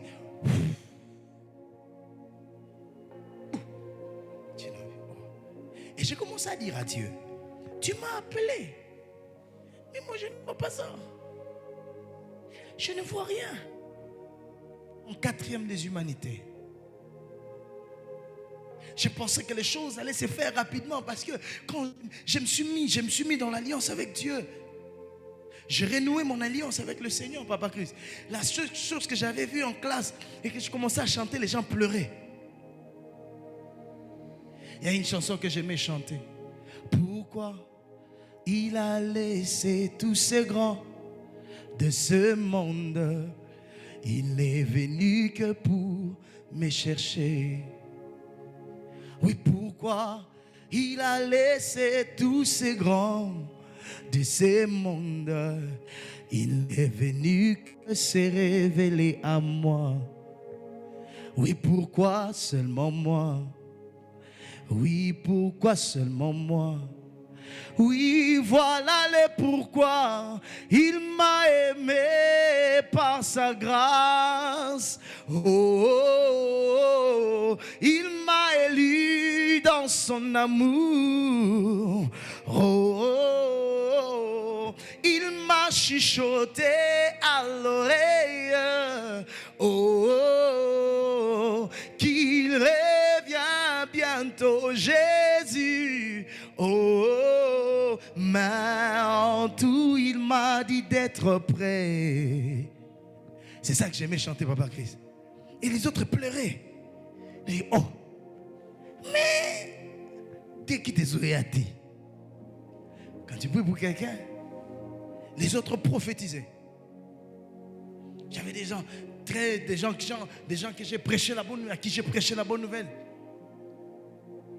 Et j'ai commencé à dire à Dieu, tu m'as appelé. Mais moi, je ne vois pas ça. Je ne vois rien. En quatrième des humanités. Je pensais que les choses allaient se faire rapidement parce que quand je me suis mis dans l'alliance avec Dieu. J'ai renoué mon alliance avec le Seigneur, Papa Christ. La seule chose que j'avais vue en classe et que je commençais à chanter, les gens pleuraient. Il y a une chanson que j'aimais chanter. Pourquoi il a laissé tous ces grands de ce monde? Il n'est venu que pour me chercher. Oui, pourquoi il a laissé tous ces grands de ce monde? Il n'est venu que se révéler à moi. Oui, pourquoi seulement moi? Oui, pourquoi seulement moi? Oui, voilà le pourquoi. Il m'a aimé par sa grâce. Oh, oh, oh. Il m'a élu dans son amour. Oh, oh, oh. Il m'a chuchoté à l'oreille. Oh, oh, oh. Qu'il revient bientôt, Jésus. Oh, oh, mais en tout, il m'a dit d'être prêt. C'est ça que j'aimais chanter, Papa Christ. Et les autres pleuraient. Et oh, mais dès qu'il t'est à ti, quand tu pries pour quelqu'un, les autres prophétisaient. J'avais des gens que j'ai prêché la bonne, à qui j'ai prêché la bonne nouvelle,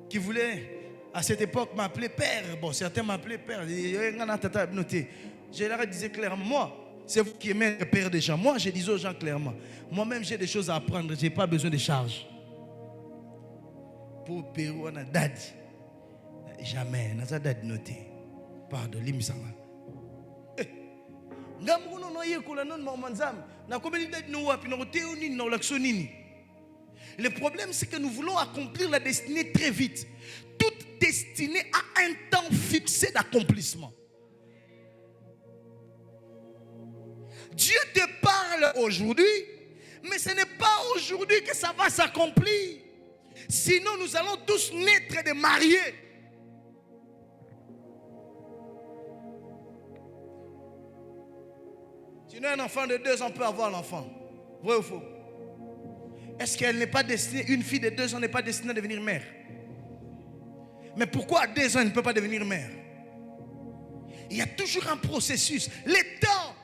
qui voulaient à cette époque m'appeler père. Bon, certains m'appelaient père. Je leur disais clairement, moi, c'est vous qui aimez le père des gens. Moi, je disais aux gens clairement, moi-même j'ai des choses à apprendre, je n'ai pas besoin de charge. Pour Pérou, on a daddy. Jamais, on a daddy noté. Pardon, l'imsama. Le problème, c'est que nous voulons accomplir la destinée très vite. Toute destinée a un temps fixé d'accomplissement. Dieu te parle aujourd'hui, mais ce n'est pas aujourd'hui que ça va s'accomplir. Sinon, nous allons tous naître de mariés. Sinon, un enfant de 2 ans peut avoir l'enfant. Vrai ou faux? Est-ce qu'elle n'est pas destinée, une fille de 2 ans n'est pas destinée à devenir mère? Mais pourquoi à 2 ans elle ne peut pas devenir mère? Il y a toujours un processus. Le temps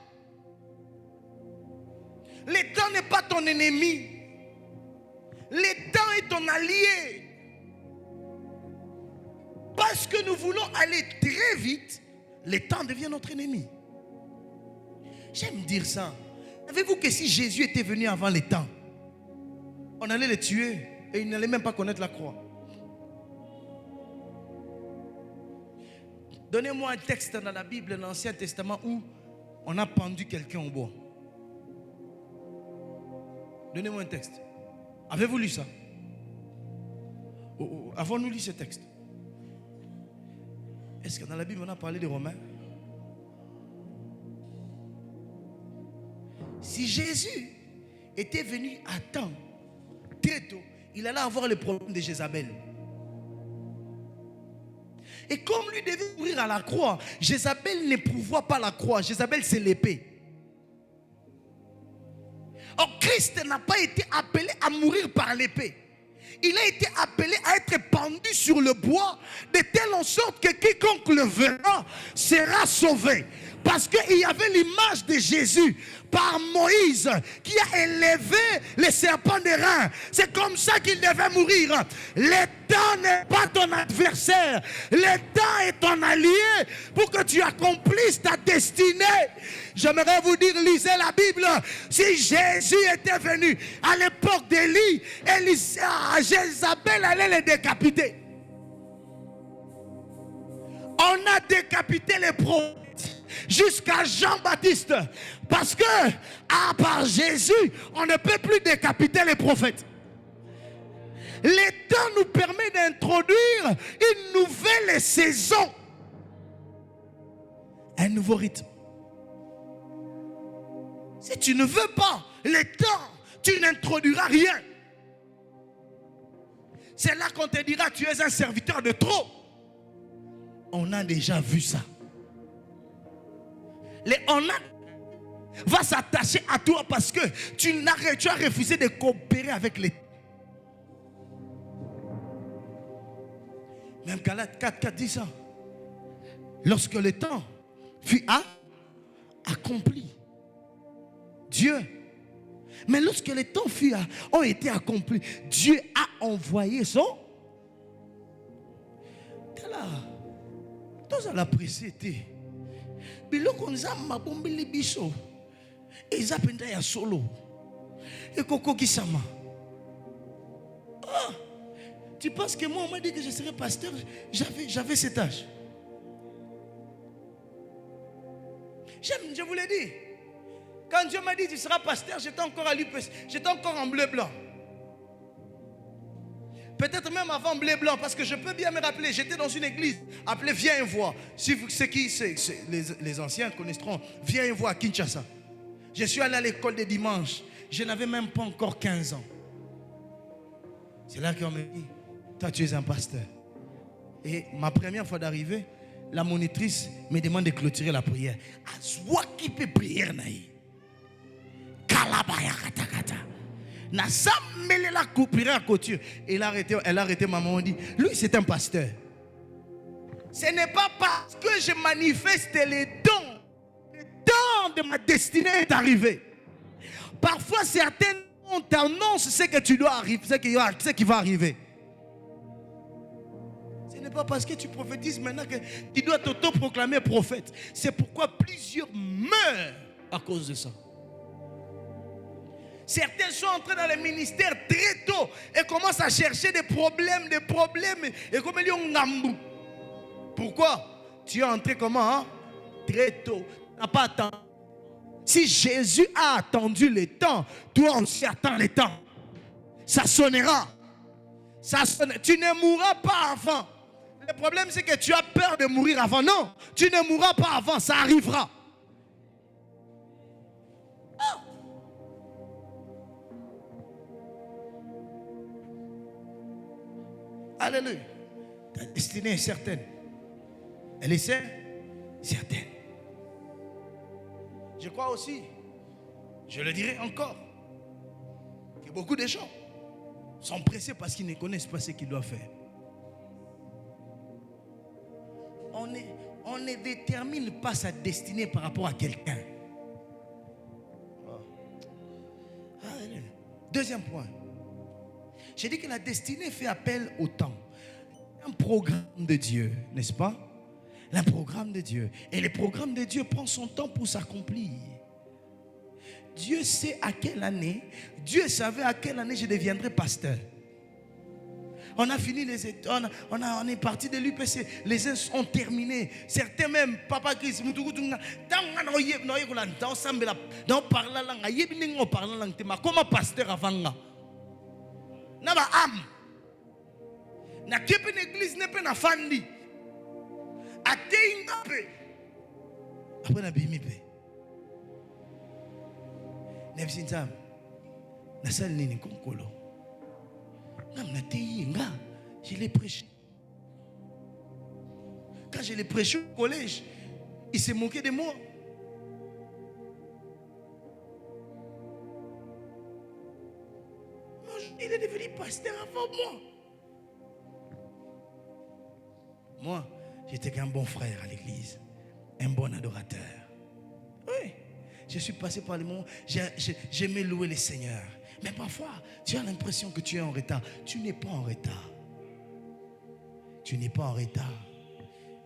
n'est pas ton ennemi. Le temps est ton allié. Parce que nous voulons aller très vite, le temps devient notre ennemi. J'aime dire ça. Savez-vous que si Jésus était venu avant le temps, on allait le tuer et il n'allait même pas connaître la croix. Donnez-moi un texte dans la Bible, dans l'Ancien Testament, où on a pendu quelqu'un au bois. Donnez-moi un texte. Avez-vous lu ça? Avons-nous lu ce texte? Est-ce que dans la Bible on a parlé des Romains? Si Jésus était venu à temps, très tôt, il allait avoir le problème de Jézabel. Et comme lui devait mourir à la croix, Jézabel n'éprouva pas la croix. Jézabel, c'est l'épée. Or, Christ n'a pas été appelé à mourir par l'épée. Il a été appelé à être pendu sur le bois de telle en sorte que quiconque le verra sera sauvé. Parce qu'il y avait l'image de Jésus par Moïse qui a élevé les serpents des reins. C'est comme ça qu'il devait mourir. Le temps n'est pas ton adversaire. Le temps est ton allié pour que tu accomplisses ta destinée. J'aimerais vous dire, lisez la Bible. Si Jésus était venu à l'époque d'Élie, Jézabel allait les décapiter. On a décapité les prophètes jusqu'à Jean-Baptiste. Parce que, à part Jésus, on ne peut plus décapiter les prophètes. Le temps nous permet d'introduire une nouvelle saison. Un nouveau rythme. Si tu ne veux pas le temps, tu n'introduiras rien. C'est là qu'on te dira, tu es un serviteur de trop. On a déjà vu ça. On va s'attacher à toi parce que tu as refusé de coopérer avec les. Même Galates 4 dit ça. Lorsque le temps fut accompli, Dieu. Mais lorsque les temps ont été accomplis, Dieu a envoyé son. T'es là. Tous à la précédé. Biloko nzamba bombeli biso. Eza penda ya solo. Ekoko kisama. Ah, tu penses que moi on m'a dit que je serais pasteur? J'avais cet âge. Je vous l'ai dit. Quand Dieu m'a dit tu seras pasteur, j'étais encore à l'UPS. J'étais encore en bleu-blanc. Peut-être même avant bleu-blanc, parce que je peux bien me rappeler, j'étais dans une église appelée Viens et vois. Si les anciens connaîtront, Viens et vois à Kinshasa. Je suis allé à l'école des dimanches. Je n'avais même pas encore 15 ans. C'est là qu'on me dit, toi tu es un pasteur. Et ma première fois d'arriver, la monitrice me demande de clôturer la prière. Azwa qui peut prier naï. Kalabaya katakata. Elle a arrêté maman, dit, lui c'est un pasteur. Ce n'est pas parce que je manifeste les dons. Le temps de ma destinée est arrivé. Parfois certains on t'annonce ce que tu dois arriver, ce qui va arriver. Ce n'est pas parce que tu prophétises maintenant que tu dois t'auto-proclamer prophète. C'est pourquoi plusieurs meurent à cause de ça. Certains sont entrés dans le ministère très tôt et commencent à chercher des problèmes. Et comme ils ont ngambou. Pourquoi? Tu es entré comment? Très tôt. Tu n'as pas attendu. Si Jésus a attendu le temps, toi aussi attends le temps. Ça sonnera. Tu ne mourras pas avant. Le problème c'est que tu as peur de mourir avant. Non, tu ne mourras pas avant, ça arrivera. Alléluia. Ta destinée est certaine. Elle est certaine. Je crois aussi, je le dirai encore, que beaucoup de gens sont pressés parce qu'ils ne connaissent pas ce qu'ils doivent faire. On ne détermine pas sa destinée par rapport à quelqu'un. Deuxième point. J'ai dit que la destinée fait appel au temps. Un programme de Dieu, n'est-ce pas? Un programme de Dieu. Et le programme de Dieu prend son temps pour s'accomplir. Dieu sait à quelle année, Dieu savait à quelle année je deviendrai pasteur. On a fini les études, on est parti de l'UPC. Les uns ont terminé. Certains même, Papa Chris, comment pasteur avant nga. Naba am. Na kepe l'église ne peut na fandi. Ateinga pe. Après na bimi pe. Nebsinzam. Na sal nini konkolo. Je l'ai prêché. Quand je l'ai prêché au collège, il s'est moqué de moi. Il est devenu pasteur avant moi. Moi, j'étais qu'un bon frère à l'église, un bon adorateur. Oui, je suis passé par les moments, j'aimais louer le Seigneur. Mais parfois, tu as l'impression que tu es en retard. Tu n'es pas en retard. Tu n'es pas en retard.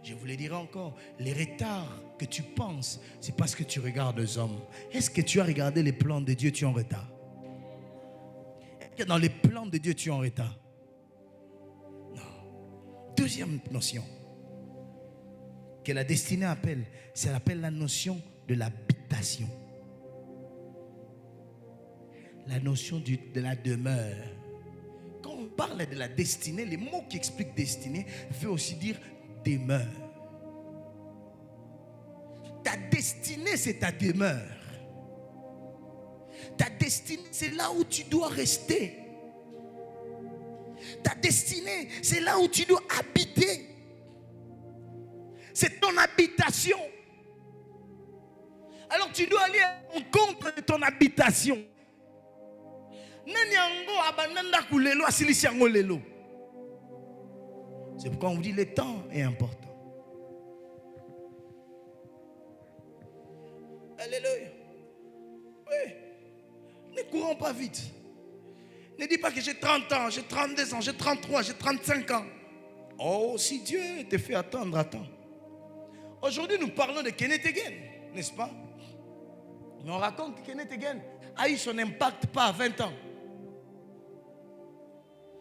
Je vous le dirai encore, les retards que tu penses, c'est parce que tu regardes les hommes. Est-ce que tu as regardé les plans de Dieu, tu es en retard? Est-ce que dans les plans de Dieu, tu es en retard? Non. Deuxième notion que la destinée appelle, c'est appelle la notion de l'habitation. La notion de la demeure. Quand on parle de la destinée, les mots qui expliquent destinée veut aussi dire demeure. Ta destinée, c'est ta demeure. Ta destinée, c'est là où tu dois rester. Ta destinée, c'est là où tu dois habiter. C'est ton habitation. Alors tu dois aller en compte de ton habitation. C'est pourquoi on vous dit le temps est important. Alléluia. Oui. Ne courons pas vite. Ne dis pas que j'ai 30 ans, j'ai 32 ans, j'ai 33, j'ai 35 ans. Oh, si Dieu te fait attendre, attends. Aujourd'hui, nous parlons de Kenneth Hagin, n'est-ce pas? Mais on raconte que Kenneth Hagin a eu son impact pas à 20 ans.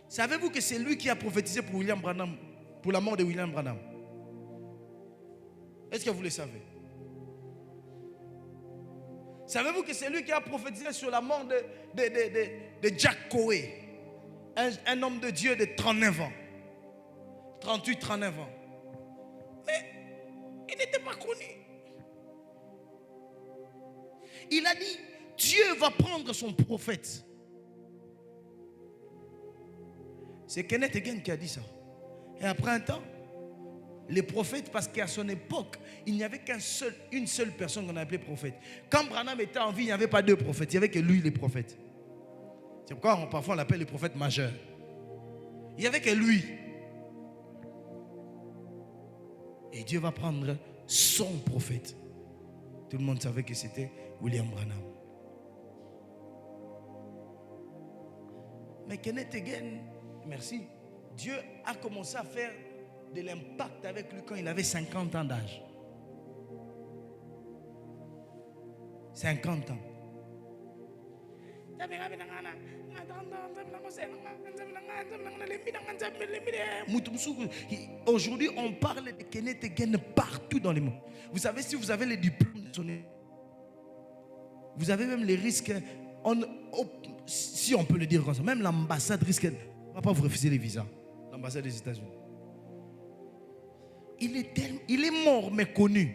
Savez-vous que c'est lui qui a prophétisé pour William Branham, pour la mort de William Branham? Est-ce que vous le savez? Savez-vous que c'est lui qui a prophétisé sur la mort de Jack Coe, un homme de Dieu de 39 ans, 38, 39 ans. Mais il n'était pas connu. Il a dit, Dieu va prendre son prophète. C'est Kenneth Hagin qui a dit ça. Et après un temps, les prophètes, parce qu'à son époque, il n'y avait une seule personne qu'on appelait prophète. Quand Branham était en vie, il n'y avait pas deux prophètes, il n'y avait que lui, les prophètes. C'est pourquoi parfois on l'appelle le prophète majeur. Il n'y avait que lui. Et Dieu va prendre son prophète. Tout le monde savait que c'était William Branham. Mais Kenneth Hagin, merci, Dieu a commencé à faire de l'impact avec lui quand il avait 50 ans d'âge. 50 ans. Aujourd'hui, on parle de Kenneth Hagin partout dans le monde. Vous savez, si vous avez les diplômes de son... Vous avez même les risques... si on peut le dire comme ça, même l'ambassade risque... ne va pas vous refuser les visas. L'ambassade des États-Unis. Il est mort mais connu.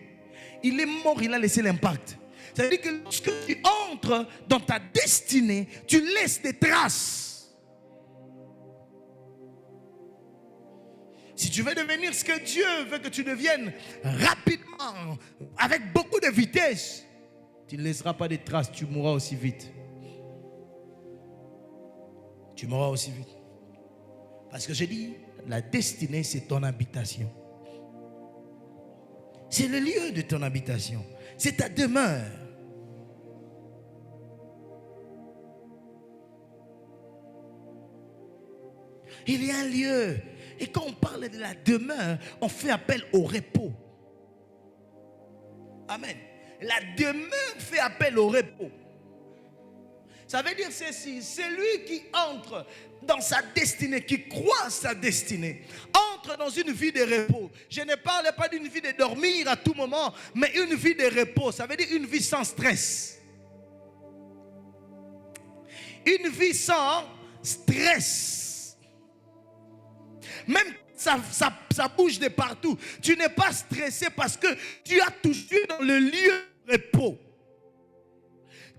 Il est mort, il a laissé l'impact. Ça veut dire que lorsque tu entres dans ta destinée, tu laisses des traces. Si tu veux devenir ce que Dieu veut que tu deviennes rapidement, avec beaucoup de vitesse, tu ne laisseras pas de traces, tu mourras aussi vite. Tu mourras aussi vite. Parce que je dis, la destinée, c'est ton habitation. C'est le lieu de ton habitation. C'est ta demeure. Il y a un lieu. Et quand on parle de la demeure, on fait appel au repos. Amen. La demeure fait appel au repos. Ça veut dire ceci, celui qui entre dans sa destinée, qui croit sa destinée, entre dans une vie de repos. Je ne parle pas d'une vie de dormir à tout moment, mais une vie de repos. Ça veut dire une vie sans stress. Une vie sans stress. Même ça bouge de partout. Tu n'es pas stressé parce que tu as toujours dans le lieu de repos.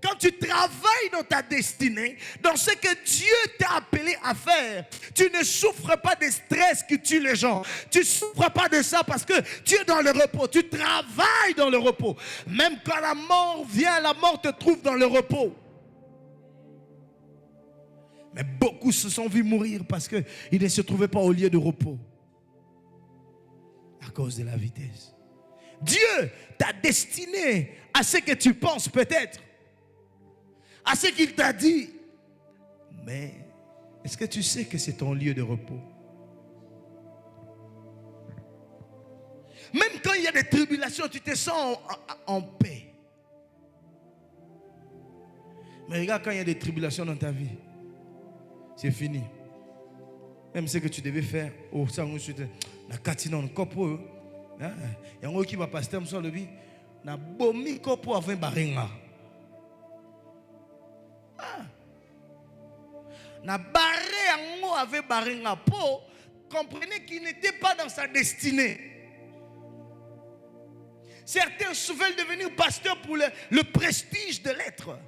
Quand tu travailles dans ta destinée, dans ce que Dieu t'a appelé à faire, tu ne souffres pas de stress qui tue les gens. Tu ne souffres pas de ça parce que tu es dans le repos. Tu travailles dans le repos. Même quand la mort vient, la mort te trouve dans le repos. Mais beaucoup se sont vus mourir parce qu'ils ne se trouvaient pas au lieu de repos. À cause de la vitesse. Dieu t'a destiné à ce que tu penses peut-être. À ce qu'il t'a dit. Mais est-ce que tu sais que c'est ton lieu de repos? Même quand il y a des tribulations, tu te sens en paix. Mais regarde, quand il y a des tribulations dans ta vie, c'est fini. Même ce que tu devais faire, oh, ça, on suite, na katina on kopo, il y a un qui va passer sur le vie, na bomi kopo avant baringa. Na barré en avec baringa po, comprenez qu'il n'était pas dans sa destinée. Certains veulent devenir pasteurs pour le prestige de l'être.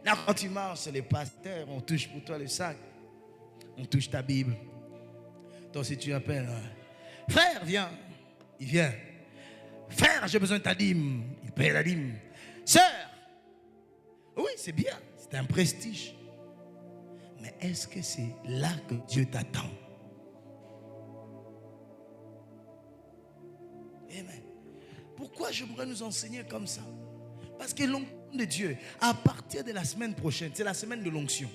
Là, quand tu marches, les pasteurs, on touche pour toi le sac. On touche ta Bible. Donc, si tu appelles, frère, viens. Il vient. Frère, j'ai besoin de ta dîme. Il paye la dîme. Sœur. Oui, c'est bien. C'est un prestige. Mais est-ce que c'est là que Dieu t'attend? Amen. Pourquoi j'aimerais nous enseigner comme ça? Parce que l'onction de Dieu, à partir de la semaine prochaine, c'est la semaine de l'onction.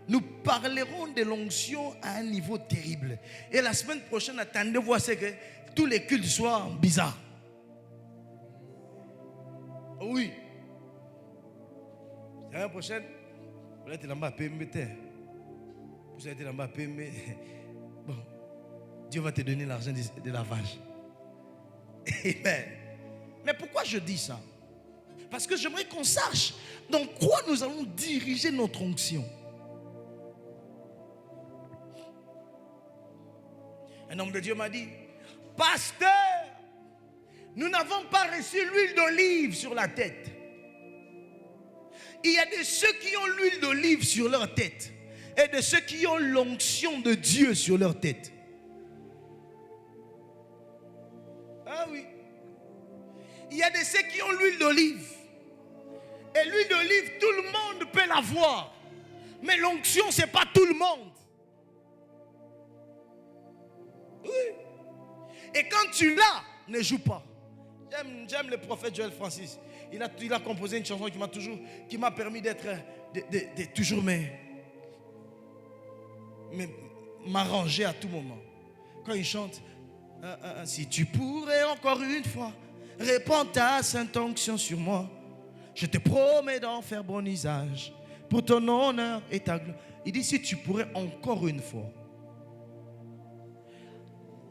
Nous parlerons de l'onction à un niveau terrible. Et la semaine prochaine, attendez voir ce que tous les cultes soient bizarres. Oui. La semaine prochaine, vous êtes là-bas à PMB. Vous êtes là-bas à PMB. Bon, Dieu va te donner l'argent de lavage. Amen. Mais pourquoi je dis ça? Parce que j'aimerais qu'on sache dans quoi nous allons diriger notre onction. Un homme de Dieu m'a dit, pasteur, nous n'avons pas reçu l'huile d'olive sur la tête. Il y a de ceux qui ont l'huile d'olive sur leur tête et de ceux qui ont l'onction de Dieu sur leur tête. Ah oui. Il y a de ceux qui ont l'huile d'olive. Et l'huile d'olive, tout le monde peut l'avoir. Mais l'onction, ce n'est pas tout le monde. Oui. Et quand tu l'as, ne joue pas. J'aime le prophète Joël Francis. Il a composé une chanson qui m'a permis d'être, de toujours m'arranger à tout moment. Quand il chante, si tu pourrais encore une fois répandre ta sainte onction sur moi, je te promets d'en faire bon usage pour ton honneur et ta gloire. Il dit si tu pourrais encore une fois.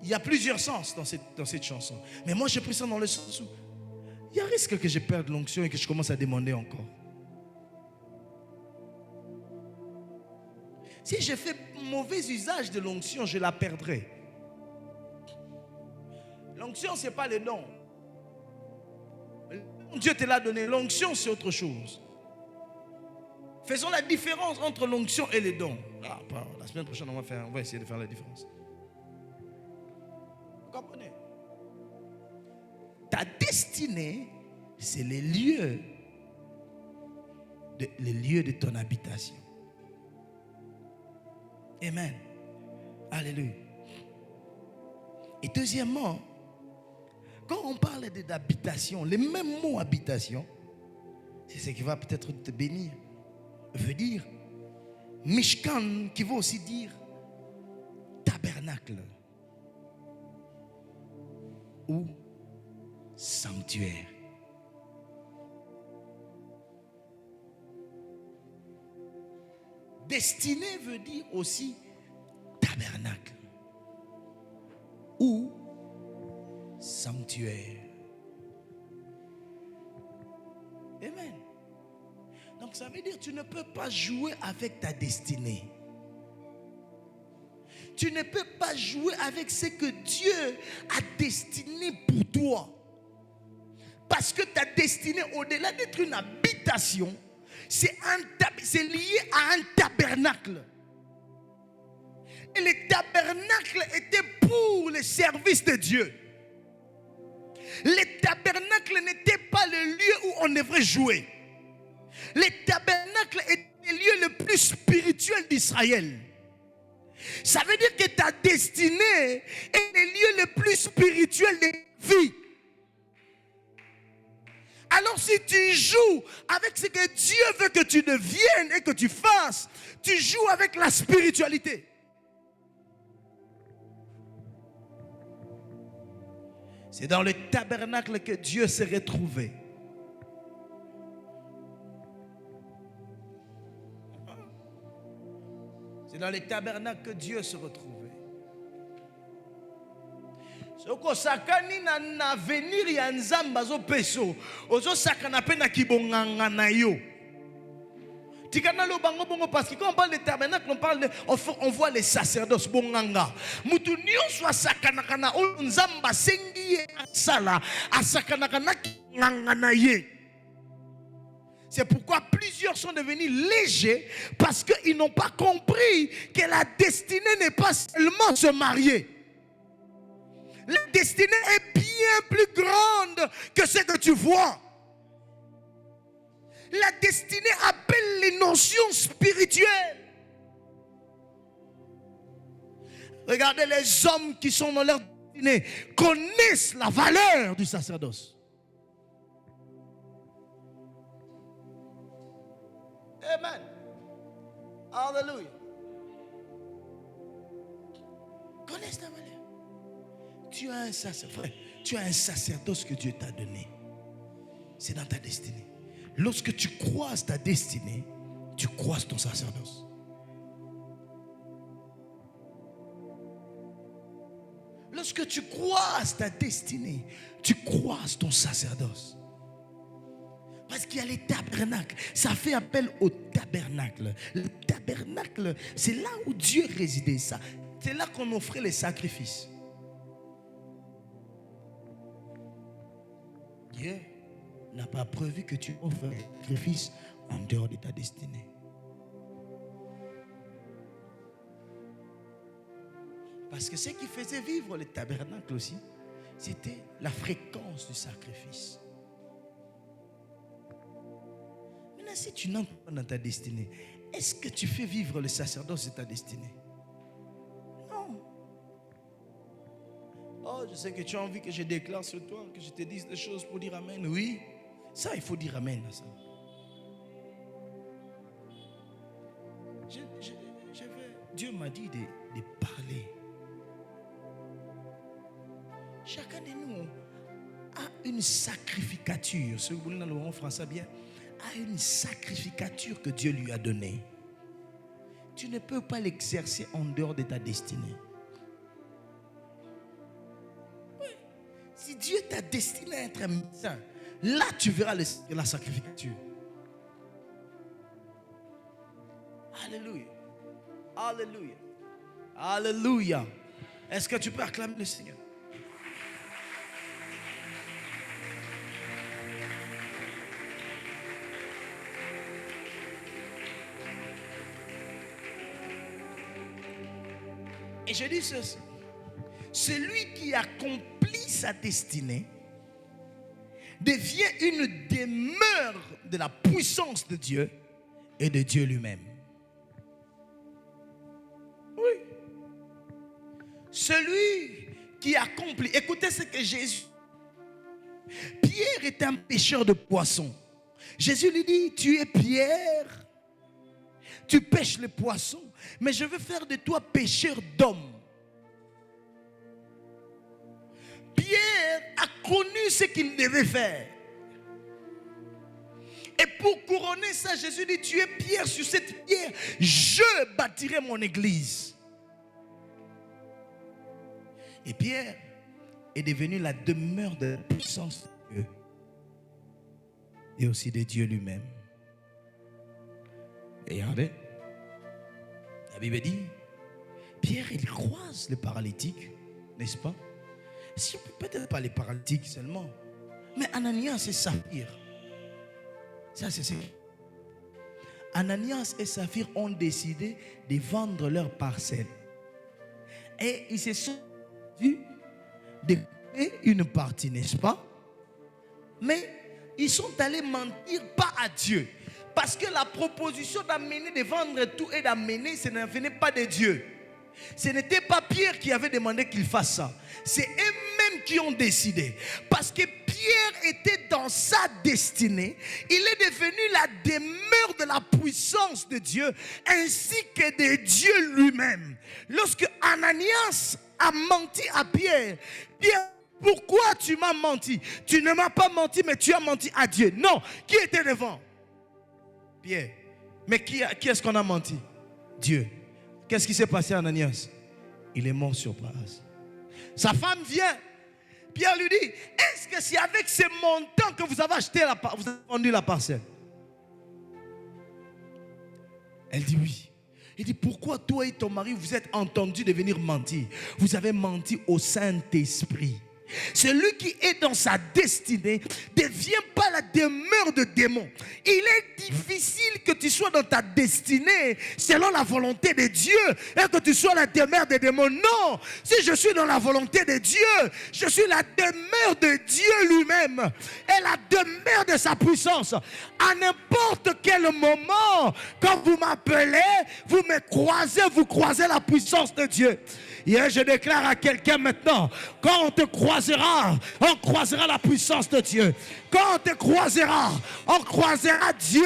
Il y a plusieurs sens dans cette chanson. Mais moi j'ai pris ça dans le sens où il y a risque que je perde l'onction et que je commence à demander encore. Si je fais mauvais usage de l'onction, je la perdrai. L'onction, ce n'est pas le don. Dieu te l'a donné. L'onction, c'est autre chose. Faisons la différence entre l'onction et le don. La semaine prochaine, on va essayer de faire la différence. Vous comprenez? Ta destinée, c'est les lieux de ton habitation. Amen. Alléluia. Et deuxièmement, quand on parle d'habitation, le même mot habitation, c'est ce qui va peut-être te bénir, veut dire Mishkan, qui veut aussi dire tabernacle ou sanctuaire. Destinée veut dire aussi tabernacle ou sanctuaire. Amen. Donc ça veut dire que tu ne peux pas jouer avec ta destinée. Tu ne peux pas jouer avec ce que Dieu a destiné pour toi. Parce que ta destinée, au-delà d'être une habitation, c'est lié à un tabernacle. Et le tabernacle était pour le service de Dieu. Le tabernacle n'était pas le lieu où on devrait jouer. Le tabernacle est le lieu le plus spirituel d'Israël. Ça veut dire que ta destinée est le lieu le plus spirituel de ta vie. Alors si tu joues avec ce que Dieu veut que tu deviennes et que tu fasses, tu joues avec la spiritualité. C'est dans le tabernacle que Dieu s'est retrouvé. C'est dans le tabernacle que Dieu se retrouvait. Soko sakani na venir ya nzamba zo peso ozo sakana pe na kibonganga na yo. Tikana lo bango bongo parce que quand on parle de tabernacle on voit les sacerdoces bonganga. Mutu nyonso sakana kana o nzamba sengi sala asakana kana nganga na ye. C'est pourquoi plusieurs sont devenus légers parce qu'ils n'ont pas compris que la destinée n'est pas seulement se marier. La destinée est bien plus grande que ce que tu vois. La destinée appelle les notions spirituelles. Regardez, les hommes qui sont dans leur destinée connaissent la valeur du sacerdoce. Amen. Alléluia. Connaissent la valeur. Tu as un sacerdoce. Tu as un sacerdoce que Dieu t'a donné. C'est dans ta destinée. Lorsque tu croises ta destinée, tu croises ton sacerdoce. Lorsque tu croises ta destinée, tu croises ton sacerdoce. Parce qu'il y a les tabernacles. Ça fait appel au tabernacle. Le tabernacle, c'est là où Dieu résidait. C'est là qu'on offrait les sacrifices. Dieu n'a pas prévu que tu offres un sacrifice en dehors de ta destinée. Parce que ce qui faisait vivre le tabernacle aussi, c'était la fréquence du sacrifice. Maintenant, si tu n'entres pas dans ta destinée, est-ce que tu fais vivre le sacerdoce de ta destinée? Non. Oh, je sais que tu as envie que je déclare sur toi, que je te dise des choses pour dire amen. Oui, ça, il faut dire amen à ça. Dieu m'a dit de parler. Chacun de nous a une sacrificature. Si vous voulez dans le mot français bien, a une sacrificature que Dieu lui a donnée. Tu ne peux pas l'exercer en dehors de ta destinée. Oui. Si Dieu t'a destiné à être un médecin, là tu verras la sacrificature. Alléluia. Alléluia. Alléluia. Est-ce que tu peux acclamer le Seigneur? Et je dis ceci. Celui qui accomplit sa destinée devient une demeure de la puissance de Dieu et de Dieu lui-même. Oui. Celui qui accomplit. Écoutez ce que Jésus. Pierre est un pêcheur de poissons. Jésus lui dit, tu es Pierre. Tu pêches les poissons, mais je veux faire de toi pêcheur d'hommes. Pierre a connu ce qu'il devait faire. Et pour couronner ça, Jésus dit, tu es pierre, sur cette pierre, je bâtirai mon église. Et Pierre est devenu la demeure de la puissance de Dieu et aussi de Dieu lui-même. Et regardez, la Bible dit, Pierre, il croise les paralytiques, n'est-ce pas? Si peut-être pas les paralytiques seulement, mais Ananias et Saphir. Ça, c'est ça. Ananias et Saphir ont décidé de vendre leur parcelle. Et ils se sont dit de payer une partie, n'est-ce pas? Mais ils sont allés mentir, pas à Dieu. Parce que la proposition d'amener, de vendre tout et d'amener, ce ne venait pas de Dieu. Ce n'était pas Pierre qui avait demandé qu'il fasse ça. C'est eux-mêmes qui ont décidé. Parce que Pierre était dans sa destinée. Il est devenu la demeure de la puissance de Dieu ainsi que de Dieu lui-même. Lorsque Ananias a menti à Pierre, Pierre, pourquoi tu m'as menti? Tu ne m'as pas menti, mais tu as menti à Dieu. Non, qui était devant? Pierre. Mais qui est-ce qu'on a menti? Dieu. Qu'est-ce qui s'est passé à Ananias? Il est mort sur place. Sa femme vient. Pierre lui dit, est-ce que c'est avec ce montant que vous avez acheté vous avez vendu la parcelle? Elle dit oui. Il dit, pourquoi toi et ton mari vous êtes entendus de venir mentir? Vous avez menti au Saint-Esprit. Celui qui est dans sa destinée ne devient pas la demeure de démons. Il est difficile que tu sois dans ta destinée selon la volonté de Dieu et que tu sois la demeure des démons. Non, si je suis dans la volonté de Dieu, je suis la demeure de Dieu lui-même et la demeure de sa puissance. À n'importe quel moment, quand vous m'appelez, vous me croisez, vous croisez la puissance de Dieu. Et je déclare à quelqu'un maintenant, quand on te croisera, on croisera la puissance de Dieu. Quand on te croisera, on croisera Dieu.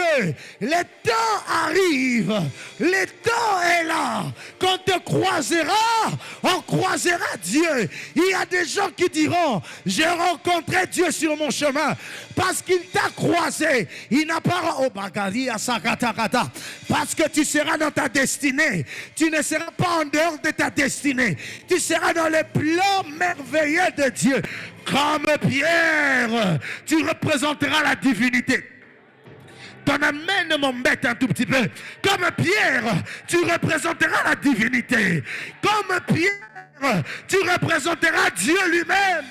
Le temps arrive, le temps est là. Quand on te croisera, on croisera Dieu. Il y a des gens qui diront, j'ai rencontré Dieu sur mon chemin parce qu'il t'a croisé. Il n'a pas... Oh, bagari, asakatakata. Parce que tu seras dans ta destinée. Tu ne seras pas en dehors de ta destinée. Tu seras dans les plans merveilleux de Dieu. Comme Pierre, tu représenteras la divinité. Ton amen m'embête un tout petit peu. Comme Pierre, tu représenteras la divinité. Comme Pierre, tu représenteras Dieu lui-même.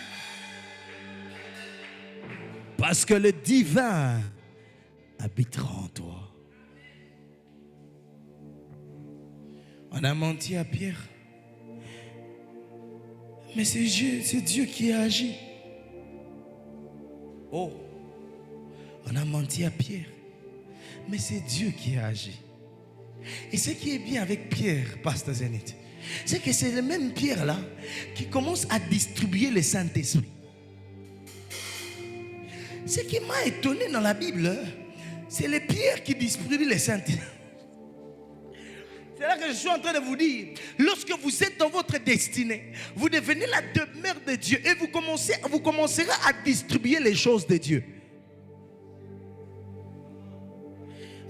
Parce que le divin habitera en toi. On a menti à Pierre. Mais c'est Dieu qui a agi. Oh, on a menti à Pierre. Mais c'est Dieu qui a agi. Et ce qui est bien avec Pierre, Pasteur Zénith, c'est que c'est le même Pierre là qui commence à distribuer le Saint-Esprit. Ce qui m'a étonné dans la Bible, c'est le Pierre qui distribue le Saint-Esprit. C'est là que je suis en train de vous dire, lorsque vous êtes dans votre destinée, vous devenez la demeure de Dieu et vous commencerez à distribuer les choses de Dieu.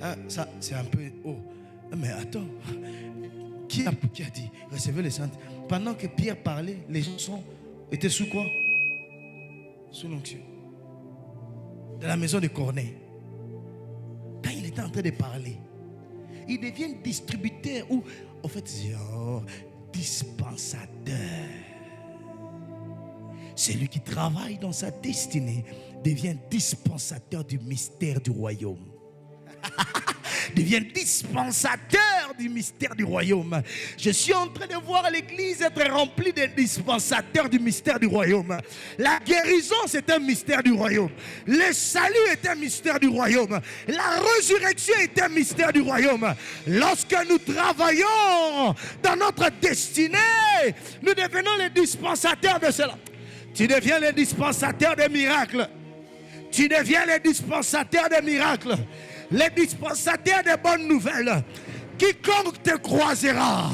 Ah, ça, c'est un peu... Oh, mais attends, qui a dit, recevez le Saint-Esprit? Pendant que Pierre parlait, les gens étaient sous quoi? Sous l'onction. De la maison de Corneille. Quand il était en train de parler, il devient distributeur ou, en fait, dispensateur. Celui qui travaille dans sa destinée devient dispensateur du mystère du royaume. Devient dispensateur du mystère du royaume. Je suis en train de voir l'église être remplie de dispensateurs du mystère du royaume. La guérison, c'est un mystère du royaume. Le salut est un mystère du royaume. La résurrection est un mystère du royaume. Lorsque nous travaillons dans notre destinée, nous devenons les dispensateurs de cela. Tu deviens les dispensateurs des miracles. Tu deviens les dispensateurs des miracles. Les dispensateurs de bonnes nouvelles. Quiconque te croisera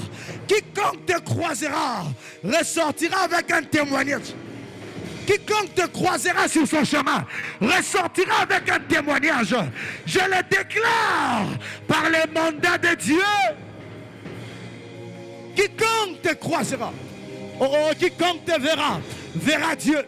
ressortira avec un témoignage. Quiconque te croisera sur son chemin ressortira avec un témoignage. Je le déclare par les mandats de Dieu. Quiconque te croisera, quiconque te verra, verra Dieu.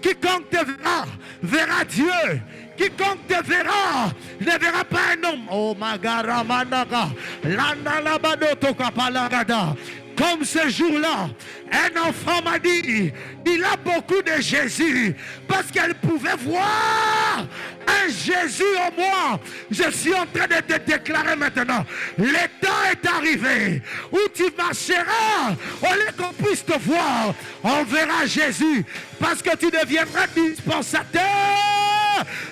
Quiconque te verra, verra Dieu. Quiconque te verra, ne verra pas un homme. Oh magara managa, landa labadoto kapalagada. Comme ce jour-là, un enfant m'a dit, il a beaucoup de Jésus, parce qu'elle pouvait voir un Jésus en moi. Je suis en train de te déclarer maintenant, le temps est arrivé où tu marcheras, au lieu qu'on puisse te voir, on verra Jésus, parce que tu deviendras dispensateur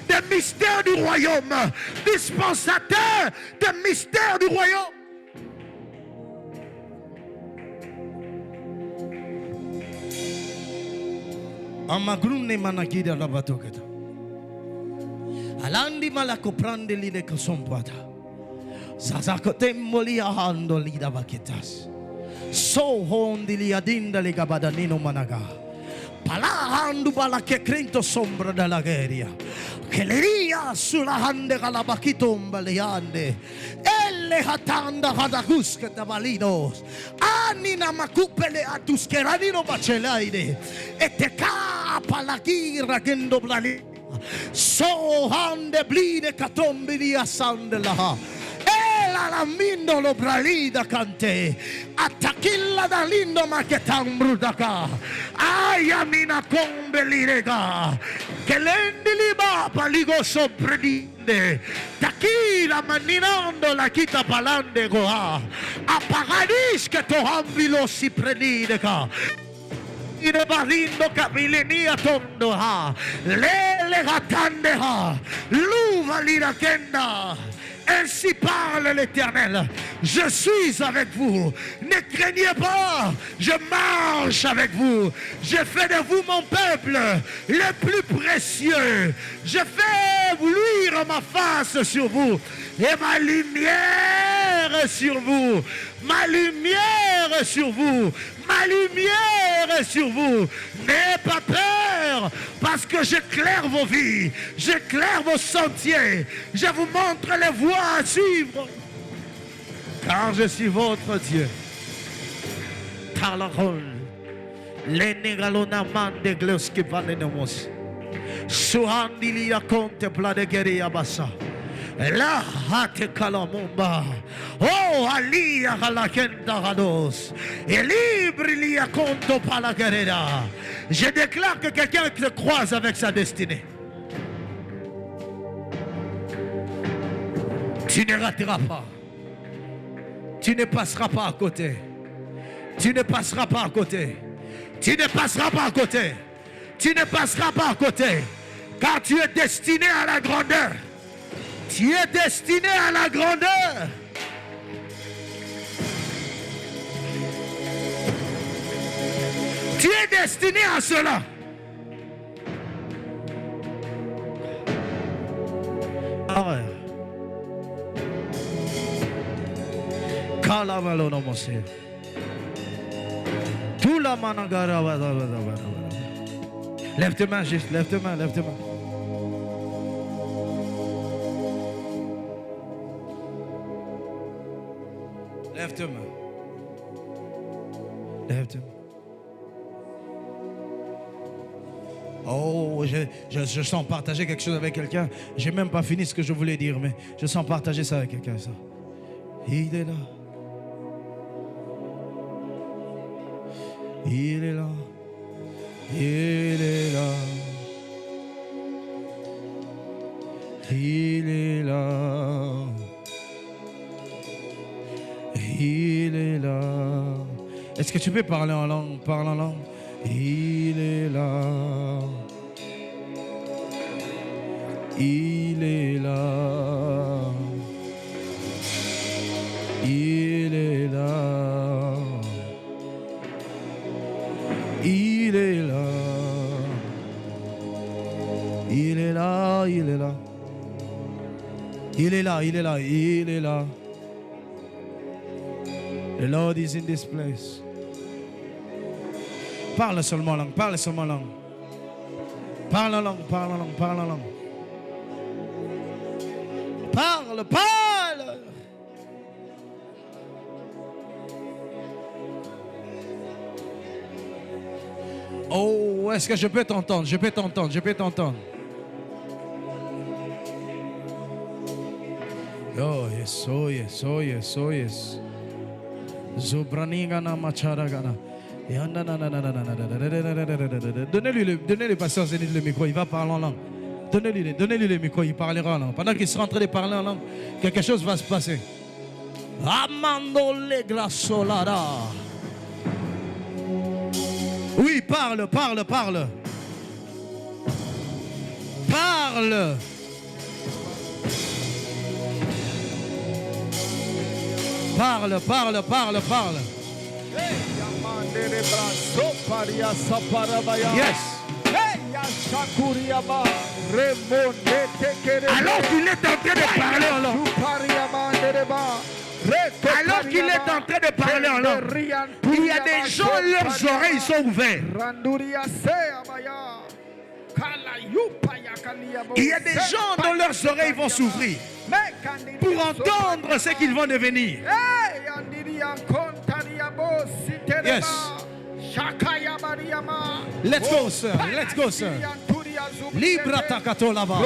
des mystères du royaume, dispensateur des mystères du royaume. Amagrune manakida la batokata. Alandi malako prande line kasompata. Sazakote moli ahando lida baketas. So hondi li adinda le gabadanino managa. Palahandu balake crento sombra della guerra. Che leria sulla hande galabakitomba le ande. Elle hatanda hadaguska tabalinos. Anina makupele atuskeranino bacelaide. E te capa la gira gendo blali. So hande bline katombili asande laha. La mindo lo bralida cante attacchilla da lindo ma che tambrudaka ayamina combelirega che lendi li bapa ligo sopredinde takila maninando la kita palande goa apagaris che to ambilo si predideka ire balindo capilenia tondo ha lele gatande ha luva lirakenda. Ainsi parle l'Éternel. Je suis avec vous. Ne craignez pas. Je marche avec vous. Je fais de vous mon peuple le plus précieux. Je fais luire ma face sur vous et ma lumière sur vous. Ma lumière sur vous. Ma lumière sur vous. N'ayez pas peur, parce que j'éclaire vos vies, j'éclaire vos sentiers, je vous montre les voies à suivre, car je suis votre Dieu. Talarol, l'enegalona mande gloski valenemos, suhandilia contempla de guerilla bassa. La hate kalamumba. Oh, alia halakenda hados. Et libre lia conto palagarera. Je déclare que quelqu'un te croise avec sa destinée. Tu ne rateras pas. Tu ne passeras pas à côté. Tu ne passeras pas à côté. Tu ne passeras pas à côté. Tu ne passeras pas à côté. Car tu es destiné à la grandeur. Tu es destiné à la grandeur. Tu es destiné à cela. Ah ouais. Kalamalono monsieur. Tout la managara. Lève tes mains, juste, lève tes mains, lève tes mains. Lève tes mains. Lève tes mains. Oh, je sens partager quelque chose avec quelqu'un. J'ai même pas fini ce que je voulais dire, mais je sens partager ça avec quelqu'un. Ça. Il est là. Il est là. Il est là. Il est là. Il est là. Est-ce que tu peux parler en langue? Parle en langue. Il est là. Il est là. Il est là. Il est là. Il est là. Il est là. Il est là. Il est là. Il est là. The Lord is in this place. Parle seulement langue, parle seulement langue. Parle en langue, parle en langue, parle en langue. Parle, parle. Oh, est-ce que je peux t'entendre? Je peux t'entendre, je peux t'entendre. Oh yes, oh yes, oh yes, oh yes. Zobranigana macharagana. Donnez-lui le pasteur Zénith le micro, il va parler en langue. Donnez-lui le micro, il parlera en langue. Pendant qu'il sera en train de parler en langue, quelque chose va se passer. Amando le glasolada. Oui, parle, parle, parle. Parle. Parle, parle, parle, parle. Yes. Alors qu'il est en train de parler en langue. Alors qu'il est en train de parler en langue, il y a des gens, leurs oreilles sont ouvertes. Il y a des gens dont leurs oreilles vont s'ouvrir pour entendre ce qu'ils vont devenir. Yes. Let's go, sir. Let's go, sir. Libra takato là-bas.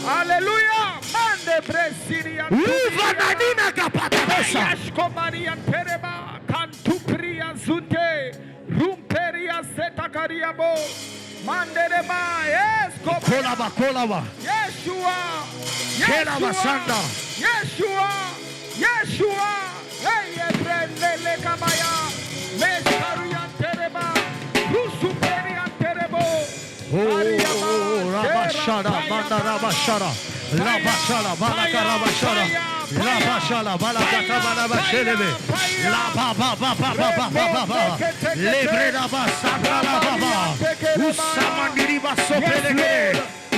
Alléluia. Kolaba. Yeshua. Hey, le kabaya. Mesariantereba. Rusuperianterebo. Rabashara, Manda Rabashara, Rabashara, Balaka Rabashara, Rabashara, Balaka Rabashelebe, La Baba, Lebre Rabasara, Baba, Usamandiri Basopelege,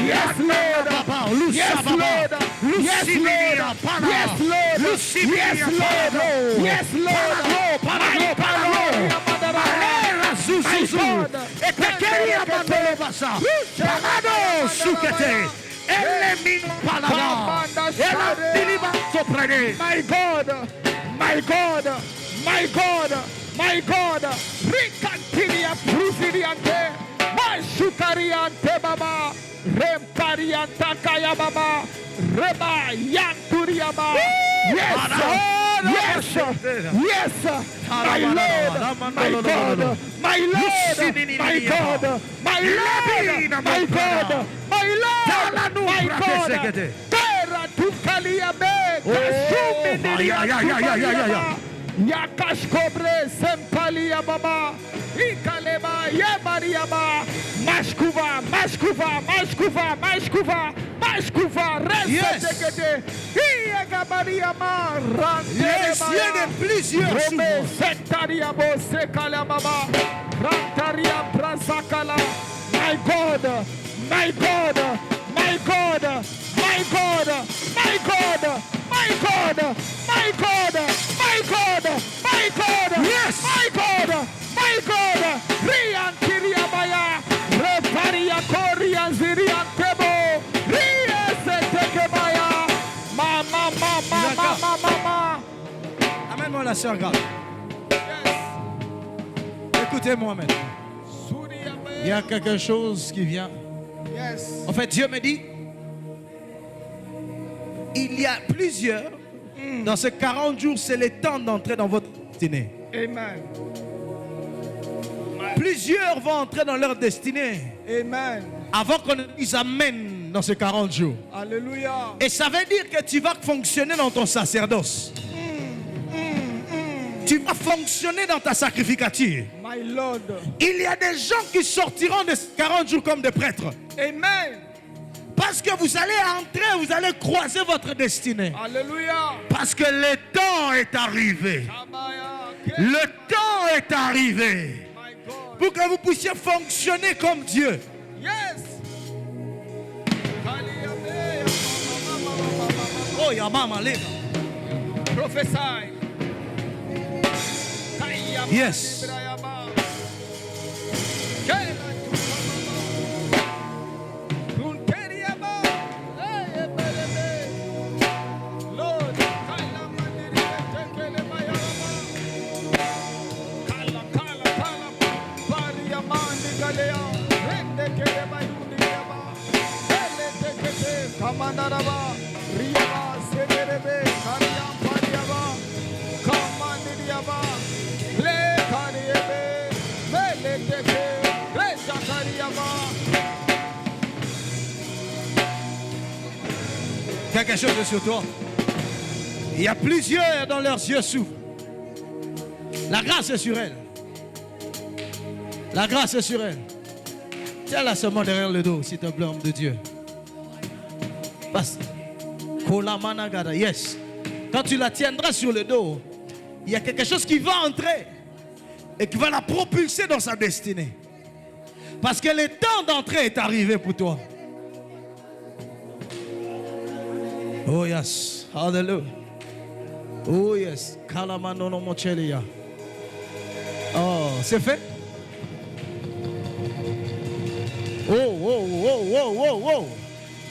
Yes, Lord. Yes, Lord. Yes, Lord. Yes, Lord. Yes, Lord. Yes, Lord. Paralo. Zuzu. Etekeria Mandele Basa. Parado Sukete. Elemino Palada. Ela Diliba Soprene. My God. My God. My God. My God. Ricantilia Prusiliante. Mashukariante Baba. Remparianta Kaya Baba. Reba Yanturiaba. Yes, Lord. Yes, yes, my Lord, my God, my Lord, my God, my Lord, my God, my Lord, my God. Terra Tukaliabe, Yakash Kobre, Sempalia Baba, Ikaleba, Yabariaba, Mashkuva, Mashkuva, Mashkuva, Mashkuva, Mashkuva, Resetekete, Iagabariama, Les cieux de plusieurs Rome, Setariabo, Sekalababa, Rantaria, Prasakala, my God, my God, my God, my God, my God, my God, my God, my God, my God, yes, my God, my God, Rian Kiriabaya, Reparia Koria Zirian Tebo, Riesetekebaya, Mama. Amène-moi la sœur Garde. Écoutez-moi maintenant. Il y a quelque chose qui vient. Yes. En fait, Dieu me dit, il y a plusieurs, dans ces 40 jours, c'est le temps d'entrer dans votre destinée. Amen. Plusieurs vont entrer dans leur destinée Amen. avant qu'on les amène dans ces 40 jours. Alléluia. Et ça veut dire que tu vas fonctionner dans ton sacerdoce. Tu vas fonctionner dans ta sacrificature. My Lord. Il y a des gens qui sortiront de ces 40 jours comme des prêtres. Amen. Parce que vous allez entrer, vous allez croiser votre destinée. Alléluia. Parce que le temps est arrivé. Le temps est arrivé. My God. Pour que vous puissiez fonctionner comme Dieu. Yes. Oh, ya mama, lega. Prophesy. Yes. Kamandaraba, Riaba, Seberebe, Kariam Pariaba, Kamandiriaba, Le Kariebe, Mele Teke, Reza Kariaba. Quelque chose est sur toi. Il y a plusieurs dont leurs yeux s'ouvrent. La grâce est sur elle. La grâce est sur elle. Tiens-la seulement derrière le dos, s'il te plaît, homme de Dieu. Parce yes. Quand tu la tiendras sur le dos, il y a quelque chose qui va entrer et qui va la propulser dans sa destinée. Parce que le temps d'entrer est arrivé pour toi. Oh yes. Hallelujah. Oh yes. Oh, c'est fait. Oh, oh, oh, oh, oh, oh.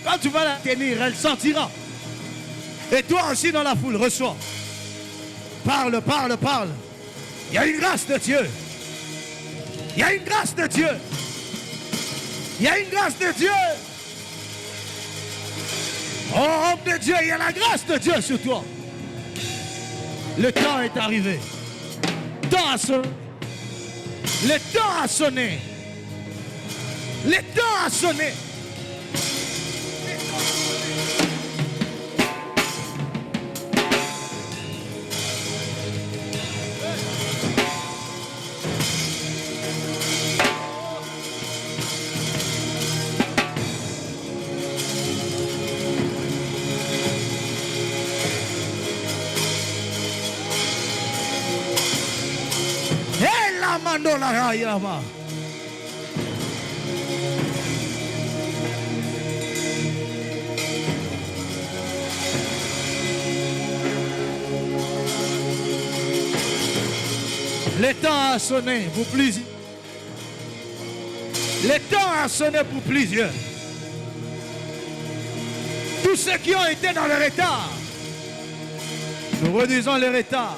Quand tu vas la tenir, elle sentira. Et toi aussi dans la foule, reçois. Parle, parle, parle. Il y a une grâce de Dieu. Il y a une grâce de Dieu. Il y a une grâce de Dieu. Oh, homme de Dieu, il y a la grâce de Dieu sur toi. Le temps est arrivé. Le temps a sonné. Le temps a sonné. Le temps a sonné. Le temps a sonné pour plusieurs. Le temps a sonné pour plusieurs. Tous ceux qui ont été dans le retard, nous réduisons le retard.